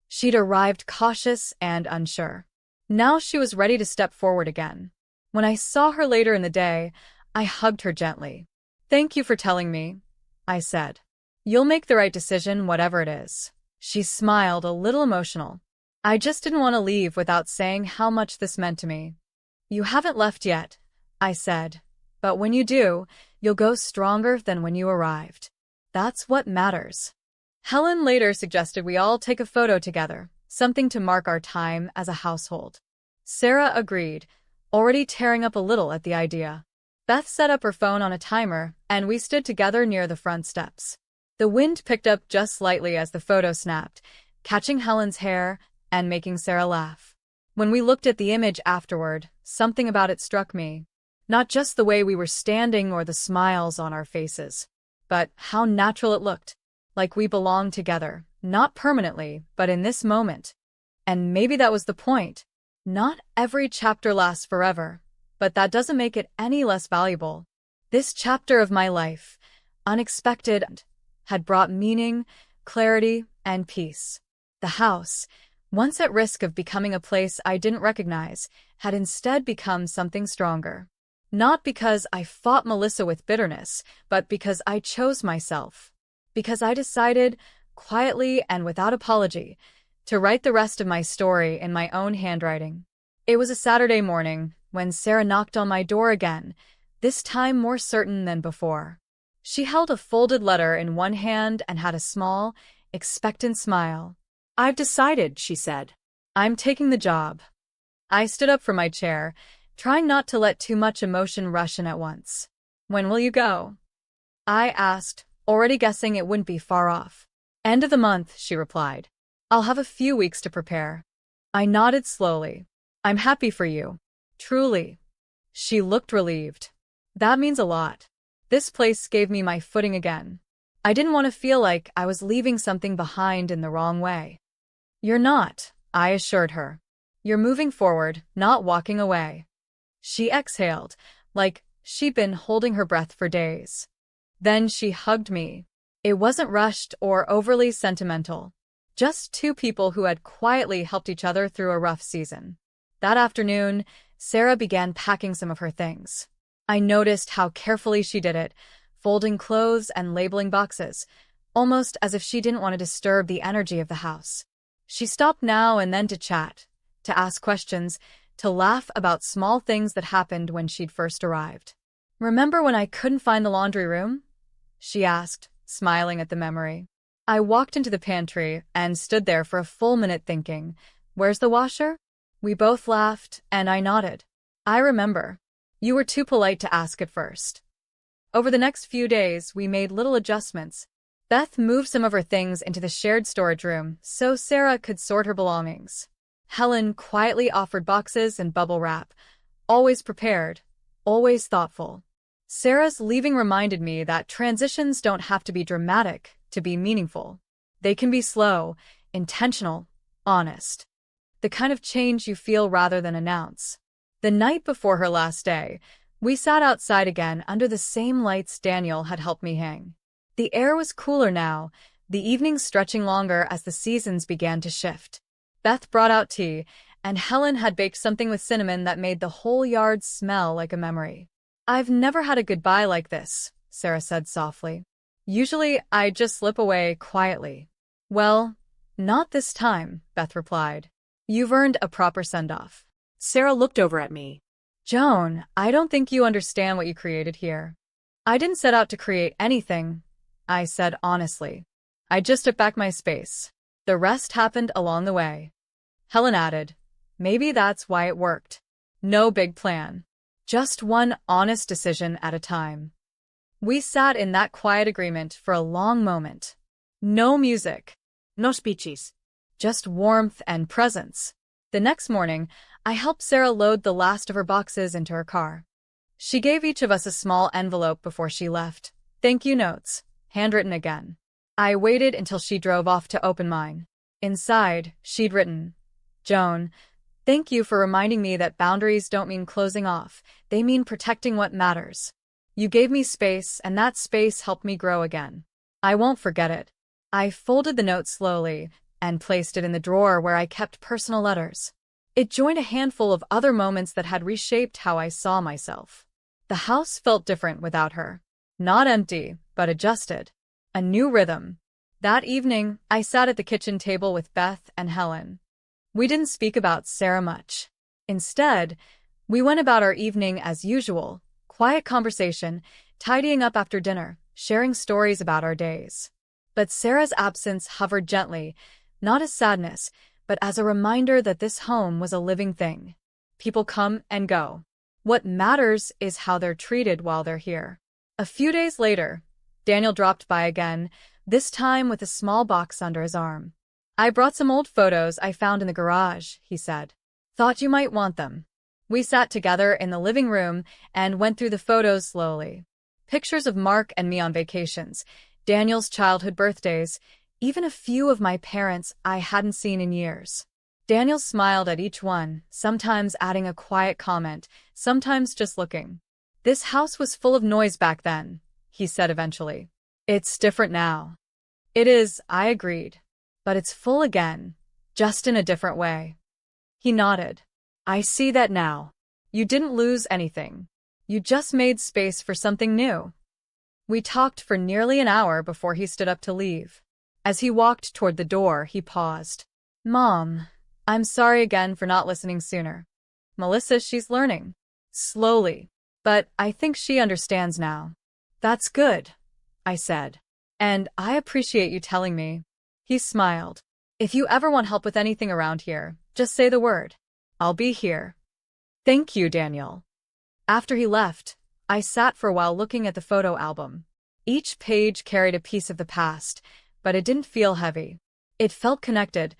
She'd arrived cautious and unsure. Now she was ready to step forward again. When I saw her later in the day, I hugged her gently. "Thank you for telling me," I said. "You'll make the right decision, whatever it is." She smiled, a little emotional. "I just didn't want to leave without saying how much this meant to me." "You haven't left yet," I said. "But when you do, you'll go stronger than when you arrived. That's what matters." Helen later suggested we all take a photo together, something to mark our time as a household. Sarah agreed, already tearing up a little at the idea. Beth set up her phone on a timer, and we stood together near the front steps. The wind picked up just slightly as the photo snapped, catching Helen's hair and making Sarah laugh. When we looked at the image afterward, something about it struck me. Not just the way we were standing or the smiles on our faces, but how natural it looked, like we belonged together, not permanently, but in this moment. And maybe that was the point. Not every chapter lasts forever, but that doesn't make it any less valuable. This chapter of my life, unexpected, had brought meaning, clarity, and peace. The house, once at risk of becoming a place I didn't recognize, had instead become something stronger. Not because I fought Melissa with bitterness, but because I chose myself. Because I decided, quietly and without apology, to write the rest of my story in my own handwriting. It was a Saturday morning when Sarah knocked on my door again, this time more certain than before. She held a folded letter in one hand and had a small, expectant smile. "I've decided," she said. "I'm taking the job." I stood up from my chair, trying not to let too much emotion rush in at once. "When will you go?" I asked, already guessing it wouldn't be far off. "End of the month," she replied. "I'll have a few weeks to prepare." I nodded slowly. "I'm happy for you. Truly." She looked relieved. "That means a lot. This place gave me my footing again. I didn't want to feel like I was leaving something behind in the wrong way." "You're not," I assured her. "You're moving forward, not walking away." She exhaled, like she'd been holding her breath for days. Then she hugged me. It wasn't rushed or overly sentimental. Just two people who had quietly helped each other through a rough season. That afternoon, Sarah began packing some of her things. I noticed how carefully she did it, folding clothes and labeling boxes, almost as if she didn't want to disturb the energy of the house. She stopped now and then to chat, to ask questions, to laugh about small things that happened when she'd first arrived. "Remember when I couldn't find the laundry room?" she asked, smiling at the memory. I walked into the pantry and stood there for a full minute thinking, "Where's the washer?" We both laughed, and I nodded. "I remember. You were too polite to ask at first." Over the next few days, we made little adjustments. Beth moved some of her things into the shared storage room so Sarah could sort her belongings. Helen quietly offered boxes and bubble wrap, always prepared, always thoughtful. Sarah's leaving reminded me that transitions don't have to be dramatic to be meaningful. They can be slow, intentional, honest. The kind of change you feel rather than announce. The night before her last day, we sat outside again under the same lights Daniel had helped me hang. The air was cooler now, the evenings stretching longer as the seasons began to shift. Beth brought out tea, and Helen had baked something with cinnamon that made the whole yard smell like a memory. "I've never had a goodbye like this," Sarah said softly. Usually, I just slip away quietly. Well, not this time, Beth replied. You've earned a proper send-off. Sarah looked over at me. Joan, I don't think you understand what you created here. I didn't set out to create anything, I said honestly. I just took back my space. The rest happened along the way. Helen added, maybe that's why it worked. No big plan. Just one honest decision at a time. We sat in that quiet agreement for a long moment. No music. No speeches. Just warmth and presence. The next morning, I helped Sarah load the last of her boxes into her car. She gave each of us a small envelope before she left. Thank you notes, handwritten again. I waited until she drove off to open mine. Inside, she'd written, Joan, thank you for reminding me that boundaries don't mean closing off, they mean protecting what matters. You gave me space, and that space helped me grow again. I won't forget it. I folded the note slowly and placed it in the drawer where I kept personal letters. It joined a handful of other moments that had reshaped how I saw myself. The house felt different without her. Not empty, but adjusted. A new rhythm. That evening, I sat at the kitchen table with Beth and Helen. We didn't speak about Sarah much. Instead, we went about our evening as usual, quiet conversation, tidying up after dinner, sharing stories about our days. But Sarah's absence hovered gently, not as sadness, but as a reminder that this home was a living thing. People come and go. What matters is how they're treated while they're here. A few days later, Daniel dropped by again, this time with a small box under his arm. I brought some old photos I found in the garage, he said. Thought you might want them. We sat together in the living room and went through the photos slowly. Pictures of Mark and me on vacations, Daniel's childhood birthdays, even a few of my parents I hadn't seen in years. Daniel smiled at each one, sometimes adding a quiet comment, sometimes just looking. This house was full of noise back then, he said eventually. It's different now. It is, I agreed. But it's full again, just in a different way. He nodded. I see that now. You didn't lose anything. You just made space for something new. We talked for nearly an hour before he stood up to leave. As he walked toward the door, he paused. Mom, I'm sorry again for not listening sooner. Melissa, she's learning. Slowly. But I think she understands now. That's good, I said. And I appreciate you telling me. He smiled. If you ever want help with anything around here, just say the word. I'll be here. Thank you, Daniel. After he left, I sat for a while looking at the photo album. Each page carried a piece of the past, but it didn't feel heavy. It felt connected,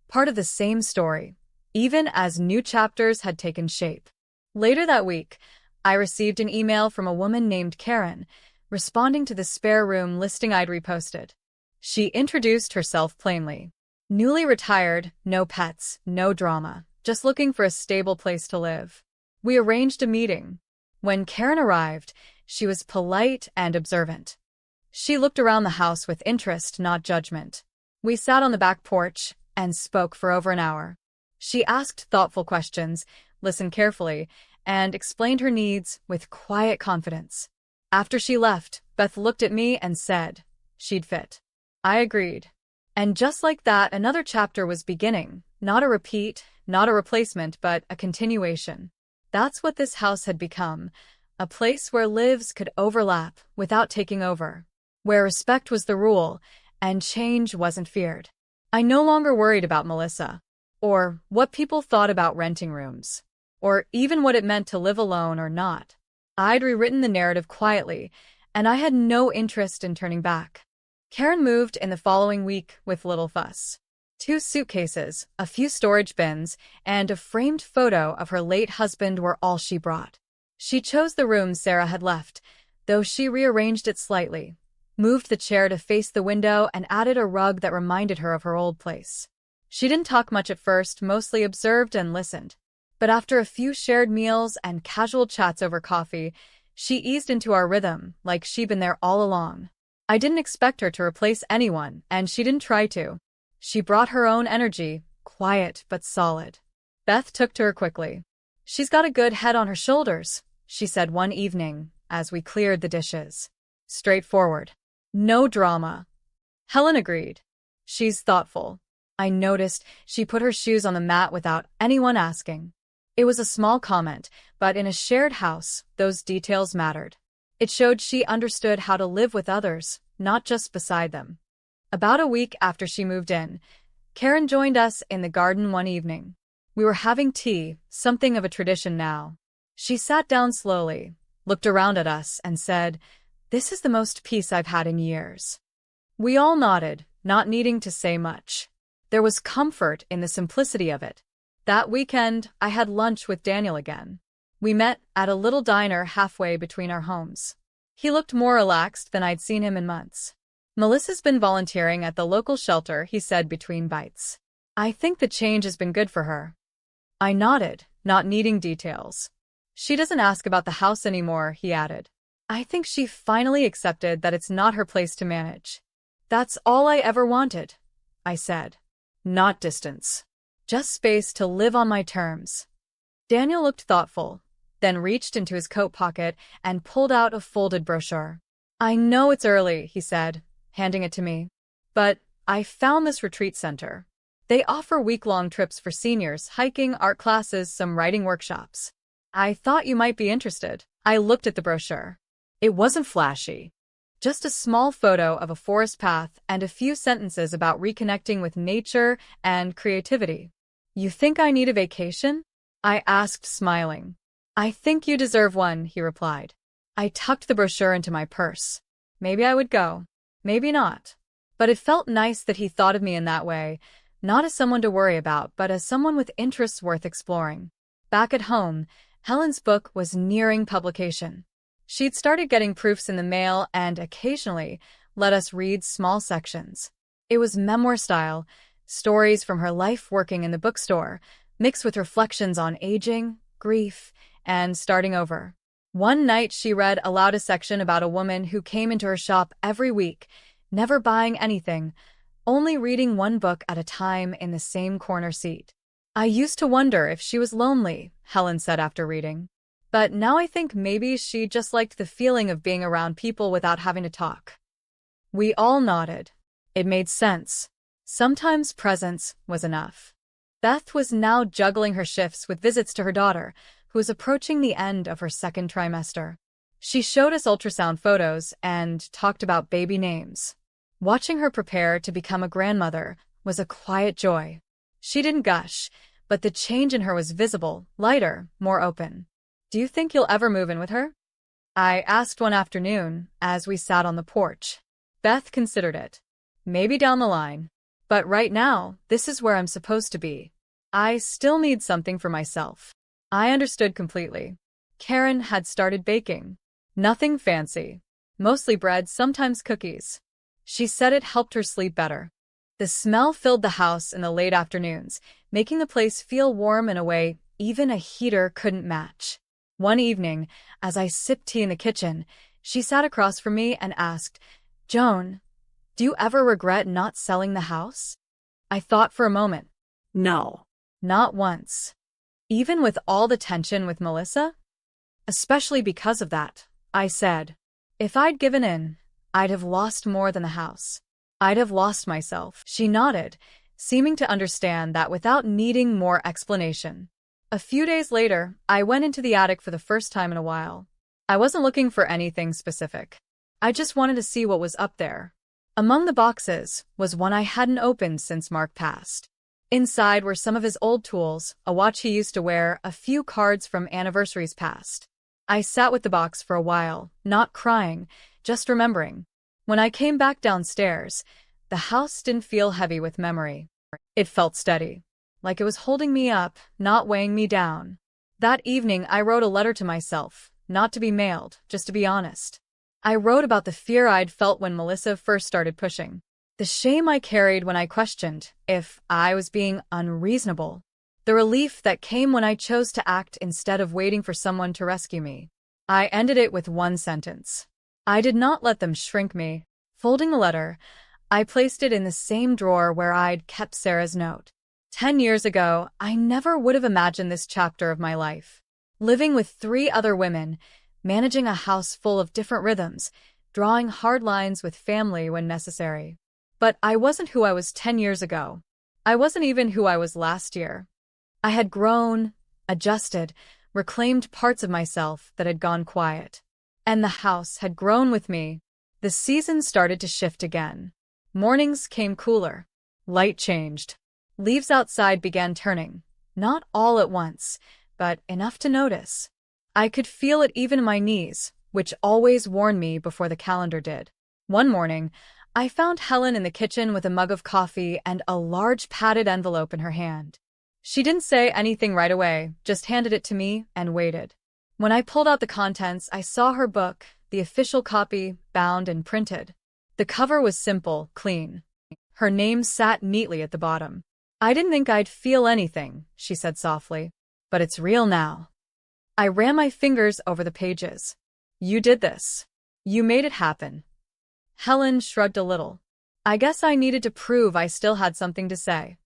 part of the same story, even as new chapters had taken shape. Later that week, I received an email from a woman named Karen, responding to the spare room listing I'd reposted. She introduced herself plainly. Newly retired, no pets, no drama, just looking for a stable place to live. We arranged a meeting. When Karen arrived, she was polite and observant. She looked around the house with interest, not judgment. We sat on the back porch and spoke for over an hour. She asked thoughtful questions, listened carefully, and explained her needs with quiet confidence. After she left, Beth looked at me and said she'd fit. I agreed. And just like that, another chapter was beginning, not a repeat, not a replacement, but a continuation. That's what this house had become, a place where lives could overlap without taking over, where respect was the rule and change wasn't feared. I no longer worried about Melissa, or what people thought about renting rooms, or even what it meant to live alone or not. I'd rewritten the narrative quietly, and I had no interest in turning back. Karen moved in the following week with little fuss. 2 suitcases, a few storage bins, and a framed photo of her late husband were all she brought. She chose the room Sarah had left, though she rearranged it slightly, moved the chair to face the window, and added a rug that reminded her of her old place. She didn't talk much at first, mostly observed and listened. But after a few shared meals and casual chats over coffee, she eased into our rhythm, like she'd been there all along. I didn't expect her to replace anyone, and she didn't try to. She brought her own energy, quiet but solid. Beth took to her quickly. She's got a good head on her shoulders, she said one evening, as we cleared the dishes. Straightforward. No drama. Helen agreed. She's thoughtful. I noticed she put her shoes on the mat without anyone asking. It was a small comment, but in a shared house, those details mattered. It showed she understood how to live with others, not just beside them. About a week after she moved in, Karen joined us in the garden one evening. We were having tea, something of a tradition now. She sat down slowly, looked around at us, and said, "This is the most peace I've had in years." We all nodded, not needing to say much. There was comfort in the simplicity of it. That weekend, I had lunch with Daniel again. We met at a little diner halfway between our homes. He looked more relaxed than I'd seen him in months. "Melissa's been volunteering at the local shelter," he said between bites. "I think the change has been good for her." I nodded, not needing details. "She doesn't ask about the house anymore," he added. "I think she finally accepted that it's not her place to manage." "That's all I ever wanted," I said. "Not distance. Just space to live on my terms." Daniel looked thoughtful, then reached into his coat pocket and pulled out a folded brochure. "I know it's early," he said, handing it to me, "but I found this retreat center. They offer week-long trips for seniors, hiking, art classes, some writing workshops. I thought you might be interested." I looked at the brochure. It wasn't flashy. Just a small photo of a forest path and a few sentences about reconnecting with nature and creativity. "You think I need a vacation?" I asked, smiling. "I think you deserve one," he replied. I tucked the brochure into my purse. Maybe I would go. Maybe not. But it felt nice that he thought of me in that way, not as someone to worry about, but as someone with interests worth exploring. Back at home, Helen's book was nearing publication. She'd started getting proofs in the mail and occasionally let us read small sections. It was memoir style, stories from her life working in the bookstore, mixed with reflections on aging, grief, and starting over. One night she read aloud a section about a woman who came into her shop every week, never buying anything, only reading one book at a time in the same corner seat. "I used to wonder if she was lonely," Helen said after reading. "But now I think maybe she just liked the feeling of being around people without having to talk." We all nodded. It made sense. Sometimes presence was enough. Beth was now juggling her shifts with visits to her daughter, who was approaching the end of her second trimester. She showed us ultrasound photos and talked about baby names. Watching her prepare to become a grandmother was a quiet joy. She didn't gush, but the change in her was visible, lighter, more open. "Do you think you'll ever move in with her?" I asked one afternoon as we sat on the porch. Beth considered it. "Maybe down the line. But right now, this is where I'm supposed to be. I still need something for myself." I understood completely. Karen had started baking. Nothing fancy. Mostly bread, sometimes cookies. She said it helped her sleep better. The smell filled the house in the late afternoons, making the place feel warm in a way even a heater couldn't match. One evening, as I sipped tea in the kitchen, she sat across from me and asked, "Joan, do you ever regret not selling the house?" I thought for a moment. No. Not once. Even with all the tension with Melissa? "Especially because of that," I said. "If I'd given in, I'd have lost more than the house. I'd have lost myself." She nodded, seeming to understand that without needing more explanation. A few days later, I went into the attic for the first time in a while. I wasn't looking for anything specific. I just wanted to see what was up there. Among the boxes was one I hadn't opened since Mark passed. Inside were some of his old tools, a watch he used to wear, a few cards from anniversaries past. I sat with the box for a while, not crying, just remembering. When I came back downstairs, the house didn't feel heavy with memory. It felt steady, like it was holding me up, not weighing me down. That evening I wrote a letter to myself, not to be mailed, just to be honest. I wrote about the fear I'd felt when Melissa first started pushing. The shame I carried when I questioned if I was being unreasonable. The relief that came when I chose to act instead of waiting for someone to rescue me. I ended it with one sentence. I did not let them shrink me. Folding the letter, I placed it in the same drawer where I'd kept Sarah's note. 10 years ago, I never would have imagined this chapter of my life. Living with 3 other women, managing a house full of different rhythms, drawing hard lines with family when necessary. But I wasn't who I was 10 years ago. I wasn't even who I was last year. I had grown, adjusted, reclaimed parts of myself that had gone quiet. And the house had grown with me. The season started to shift again. Mornings came cooler. Light changed. Leaves outside began turning. Not all at once, but enough to notice. I could feel it even in my knees, which always warned me before the calendar did. One morning, I found Helen in the kitchen with a mug of coffee and a large padded envelope in her hand. She didn't say anything right away, just handed it to me and waited. When I pulled out the contents, I saw her book, the official copy, bound and printed. The cover was simple, clean. Her name sat neatly at the bottom. "I didn't think I'd feel anything," she said softly, "but it's real now." I ran my fingers over the pages. "You did this. You made it happen." Helen shrugged a little. "I guess I needed to prove I still had something to say."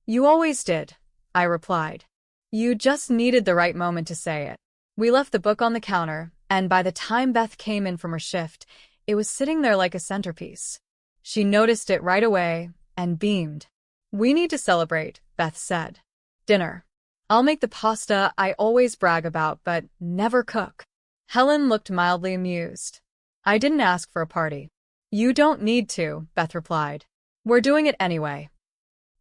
"You always did," I replied. "You just needed the right moment to say it." We left the book on the counter, and by the time Beth came in from her shift, it was sitting there like a centerpiece. She noticed it right away and beamed. "We need to celebrate," Beth said. "Dinner. I'll make the pasta I always brag about but never cook." Helen looked mildly amused. "I didn't ask for a party." "You don't need to," Beth replied. "We're doing it anyway."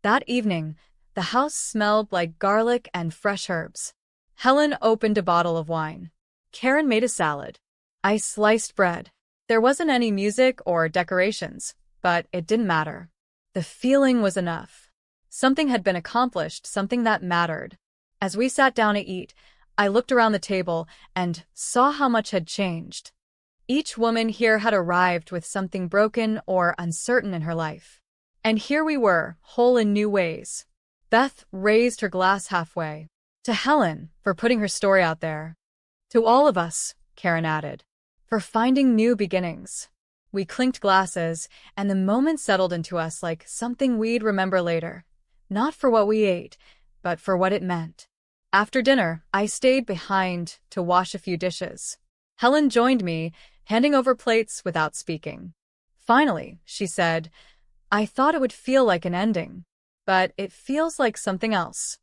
That evening, the house smelled like garlic and fresh herbs. Helen opened a bottle of wine. Karen made a salad. I sliced bread. There wasn't any music or decorations, but it didn't matter. The feeling was enough. Something had been accomplished, something that mattered. As we sat down to eat, I looked around the table and saw how much had changed. Each woman here had arrived with something broken or uncertain in her life. And here we were, whole in new ways. Beth raised her glass halfway. "To Helen, for putting her story out there." "To all of us," Karen added, "for finding new beginnings." We clinked glasses, and the moment settled into us like something we'd remember later. Not for what we ate, but for what it meant. After dinner, I stayed behind to wash a few dishes. Helen joined me, handing over plates without speaking. Finally, she said, "I thought it would feel like an ending, but it feels like something else."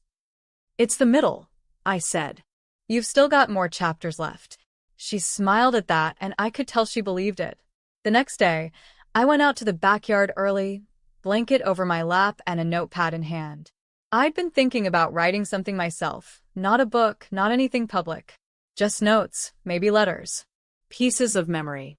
"It's the middle," I said. "You've still got more chapters left." She smiled at that, and I could tell she believed it. The next day, I went out to the backyard early, blanket over my lap and a notepad in hand. I'd been thinking about writing something myself, not a book, not anything public. Just notes, maybe letters. Pieces of memory.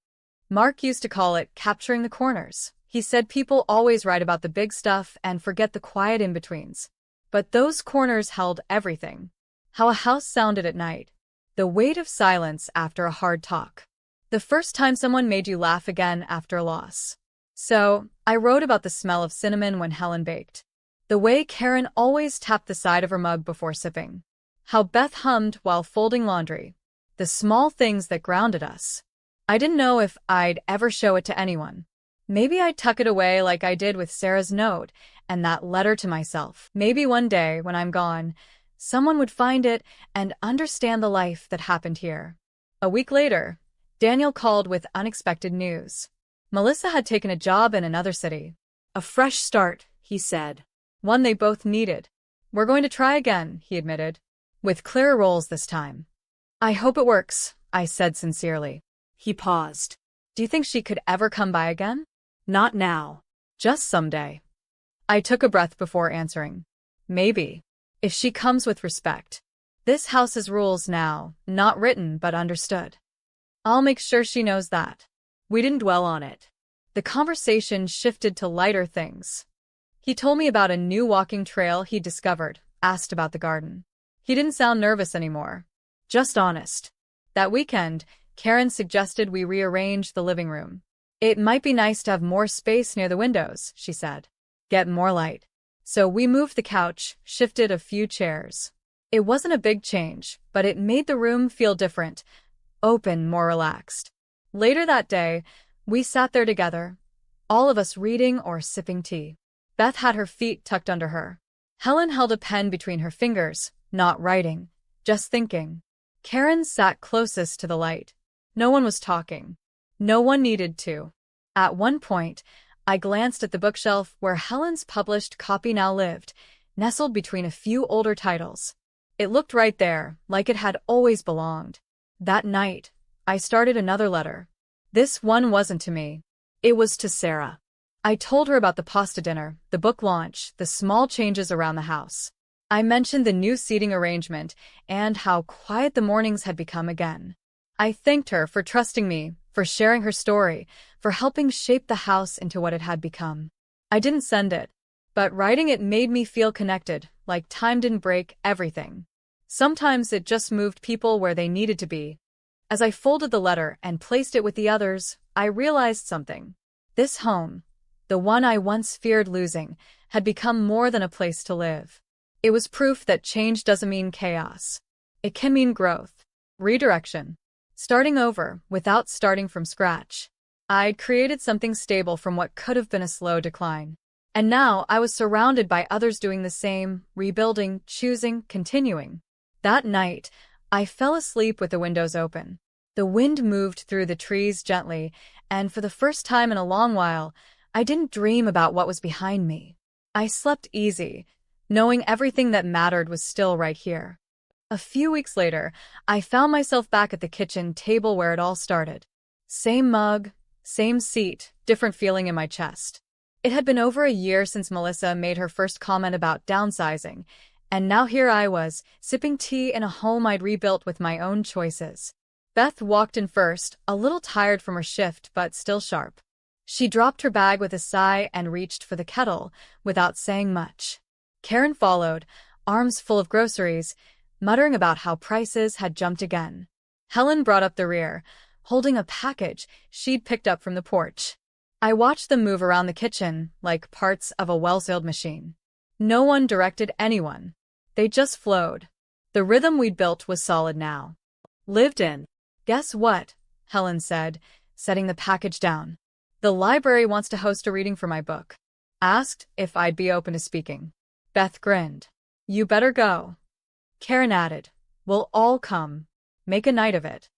Mark used to call it capturing the corners. He said people always write about the big stuff and forget the quiet in-betweens. But those corners held everything. How a house sounded at night. The weight of silence after a hard talk. The first time someone made you laugh again after a loss. So, I wrote about the smell of cinnamon when Helen baked. The way Karen always tapped the side of her mug before sipping. How Beth hummed while folding laundry. The small things that grounded us. I didn't know if I'd ever show it to anyone. Maybe I'd tuck it away like I did with Sarah's note and that letter to myself. Maybe one day, when I'm gone, someone would find it and understand the life that happened here. A week later, Daniel called with unexpected news. Melissa had taken a job in another city. "A fresh start," he said. One they both needed. "We're going to try again," he admitted. "With clearer roles this time." "I hope it works," I said sincerely. He paused. "Do you think she could ever come by again?" "Not now. Just someday." I took a breath before answering. "Maybe. If she comes with respect. This house has rules now, not written but understood. I'll make sure she knows that." We didn't dwell on it. The conversation shifted to lighter things. He told me about a new walking trail he'd discovered, asked about the garden. He didn't sound nervous anymore. Just honest. That weekend, Karen suggested we rearrange the living room. "It might be nice to have more space near the windows," she said. "Get more light." So we moved the couch, shifted a few chairs. It wasn't a big change, but it made the room feel different, open, more relaxed. Later that day, we sat there together, all of us reading or sipping tea. Beth had her feet tucked under her. Helen held a pen between her fingers, not writing, just thinking. Karen sat closest to the light. No one was talking. No one needed to. At one point, I glanced at the bookshelf where Helen's published copy now lived, nestled between a few older titles. It looked right there, like it had always belonged. That night, I started another letter. This one wasn't to me. It was to Sarah. I told her about the pasta dinner, the book launch, the small changes around the house. I mentioned the new seating arrangement and how quiet the mornings had become again. I thanked her for trusting me, for sharing her story, for helping shape the house into what it had become. I didn't send it, but writing it made me feel connected, like time didn't break everything. Sometimes it just moved people where they needed to be. As I folded the letter and placed it with the others, I realized something. This home, the one I once feared losing, had become more than a place to live. It was proof that change doesn't mean chaos. It can mean growth, redirection, starting over without starting from scratch. I'd created something stable from what could have been a slow decline. And now I was surrounded by others doing the same, rebuilding, choosing, continuing. That night, I fell asleep with the windows open. The wind moved through the trees gently, and for the first time in a long while, I didn't dream about what was behind me. I slept easy, knowing everything that mattered was still right here. A few weeks later, I found myself back at the kitchen table where it all started. Same mug, same seat, different feeling in my chest. It had been over a year since Melissa made her first comment about downsizing, and now here I was, sipping tea in a home I'd rebuilt with my own choices. Beth walked in first, a little tired from her shift but still sharp. She dropped her bag with a sigh and reached for the kettle, without saying much. Karen followed, arms full of groceries, muttering about how prices had jumped again. Helen brought up the rear, holding a package she'd picked up from the porch. I watched them move around the kitchen like parts of a well-oiled machine. No one directed anyone. They just flowed. The rhythm we'd built was solid now. Lived in. Guess what? Helen said, setting the package down. The library wants to host a reading for my book. Asked if I'd be open to speaking. Beth grinned. You better go. Karen added, we'll all come. Make a night of it.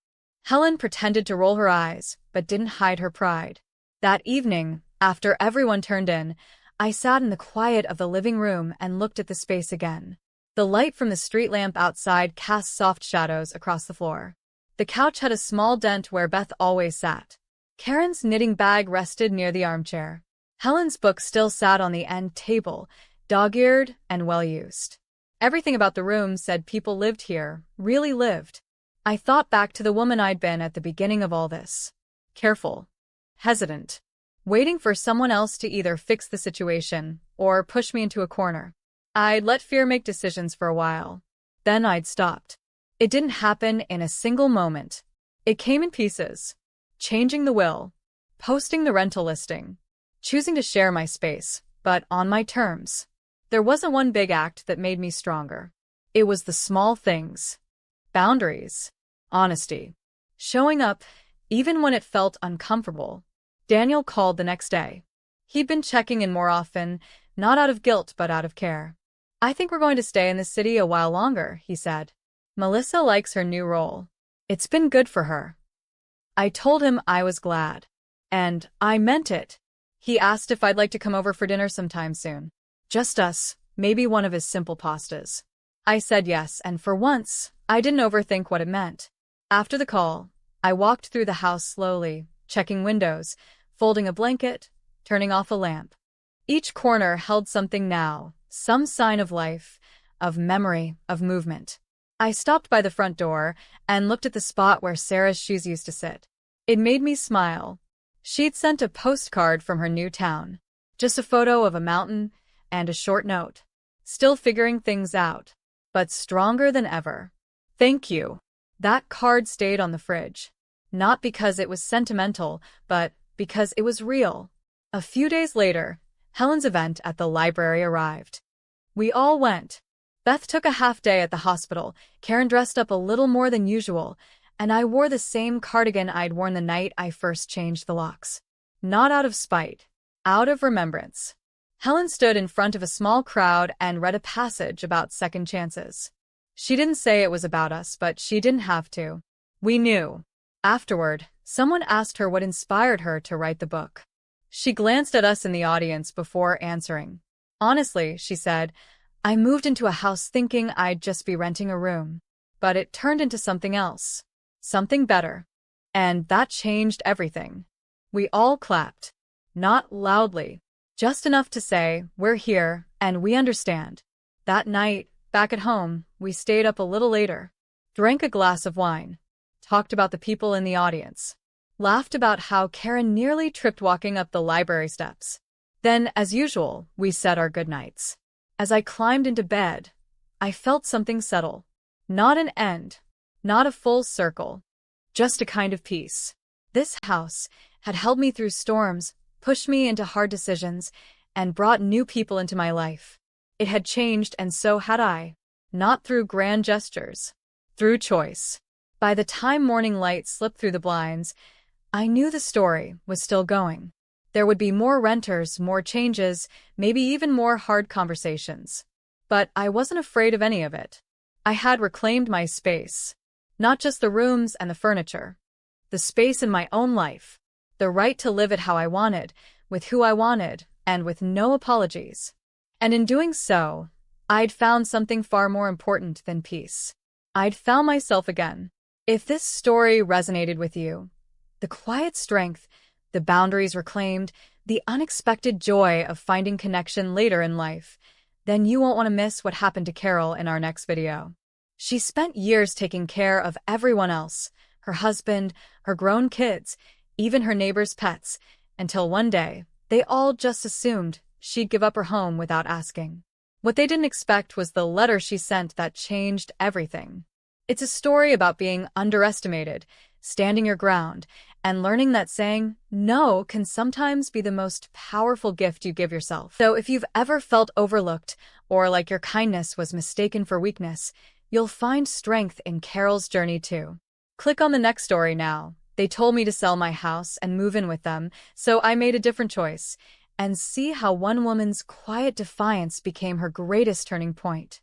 Helen pretended to roll her eyes, but didn't hide her pride. That evening, after everyone turned in, I sat in the quiet of the living room and looked at the space again. The light from the street lamp outside cast soft shadows across the floor. The couch had a small dent where Beth always sat. Karen's knitting bag rested near the armchair. Helen's book still sat on the end table, dog-eared and well-used. Everything about the room said people lived here, really lived. I thought back to the woman I'd been at the beginning of all this. Careful. Hesitant. Waiting for someone else to either fix the situation or push me into a corner. I'd let fear make decisions for a while. Then I'd stopped. It didn't happen in a single moment. It came in pieces. Changing the will. Posting the rental listing. Choosing to share my space, but on my terms. There wasn't one big act that made me stronger. It was the small things. Boundaries. Honesty. Showing up, even when it felt uncomfortable. Daniel called the next day. He'd been checking in more often, not out of guilt but out of care. I think we're going to stay in this city a while longer, he said. Melissa likes her new role. It's been good for her. I told him I was glad. And I meant it. He asked if I'd like to come over for dinner sometime soon. Just us, maybe one of his simple pastas. I said yes, and for once, I didn't overthink what it meant. After the call, I walked through the house slowly, checking windows, folding a blanket, turning off a lamp. Each corner held something now, some sign of life, of memory, of movement. I stopped by the front door and looked at the spot where Sarah's shoes used to sit. It made me smile. She'd sent a postcard from her new town. Just a photo of a mountain and a short note. Still figuring things out, but stronger than ever. Thank you. That card stayed on the fridge. Not because it was sentimental, but because it was real. A few days later, Helen's event at the library arrived. We all went. Beth took a half day at the hospital, Karen dressed up a little more than usual, and I wore the same cardigan I'd worn the night I first changed the locks. Not out of spite. Out of remembrance. Helen stood in front of a small crowd and read a passage about second chances. She didn't say it was about us, but she didn't have to. We knew. Afterward, Someone asked her what inspired her to write the book. She glanced at us in the audience before answering. Honestly, she said, I moved into a house thinking I'd just be renting a room. But it turned into something else. Something better. And that changed everything. We all clapped. Not loudly. Just enough to say, we're here, and we understand. That night, back at home, we stayed up a little later. Drank a glass of wine. Talked about the people in the audience. Laughed about how Karen nearly tripped walking up the library steps. Then, as usual, we said our goodnights. As I climbed into bed, I felt something settle. Not an end. Not a full circle. Just a kind of peace. This house had held me through storms, pushed me into hard decisions, and brought new people into my life. It had changed, and so had I. Not through grand gestures. Through choice. By the time morning light slipped through the blinds, I knew the story was still going. There would be more renters, more changes, maybe even more hard conversations. But I wasn't afraid of any of it. I had reclaimed my space. Not just the rooms and the furniture. The space in my own life. The right to live it how I wanted, with who I wanted, and with no apologies. And in doing so, I'd found something far more important than peace. I'd found myself again. If this story resonated with you, the quiet strength, the boundaries reclaimed, the unexpected joy of finding connection later in life, then you won't want to miss what happened to Carol in our next video. She spent years taking care of everyone else, her husband, her grown kids, even her neighbors' pets, until one day, they all just assumed she'd give up her home without asking. What they didn't expect was the letter she sent that changed everything. It's a story about being underestimated, standing your ground, and learning that saying no can sometimes be the most powerful gift you give yourself. So if you've ever felt overlooked or like your kindness was mistaken for weakness, you'll find strength in Carol's journey too. Click on the next story now. They told me to sell my house and move in with them, so I made a different choice. And see how one woman's quiet defiance became her greatest turning point.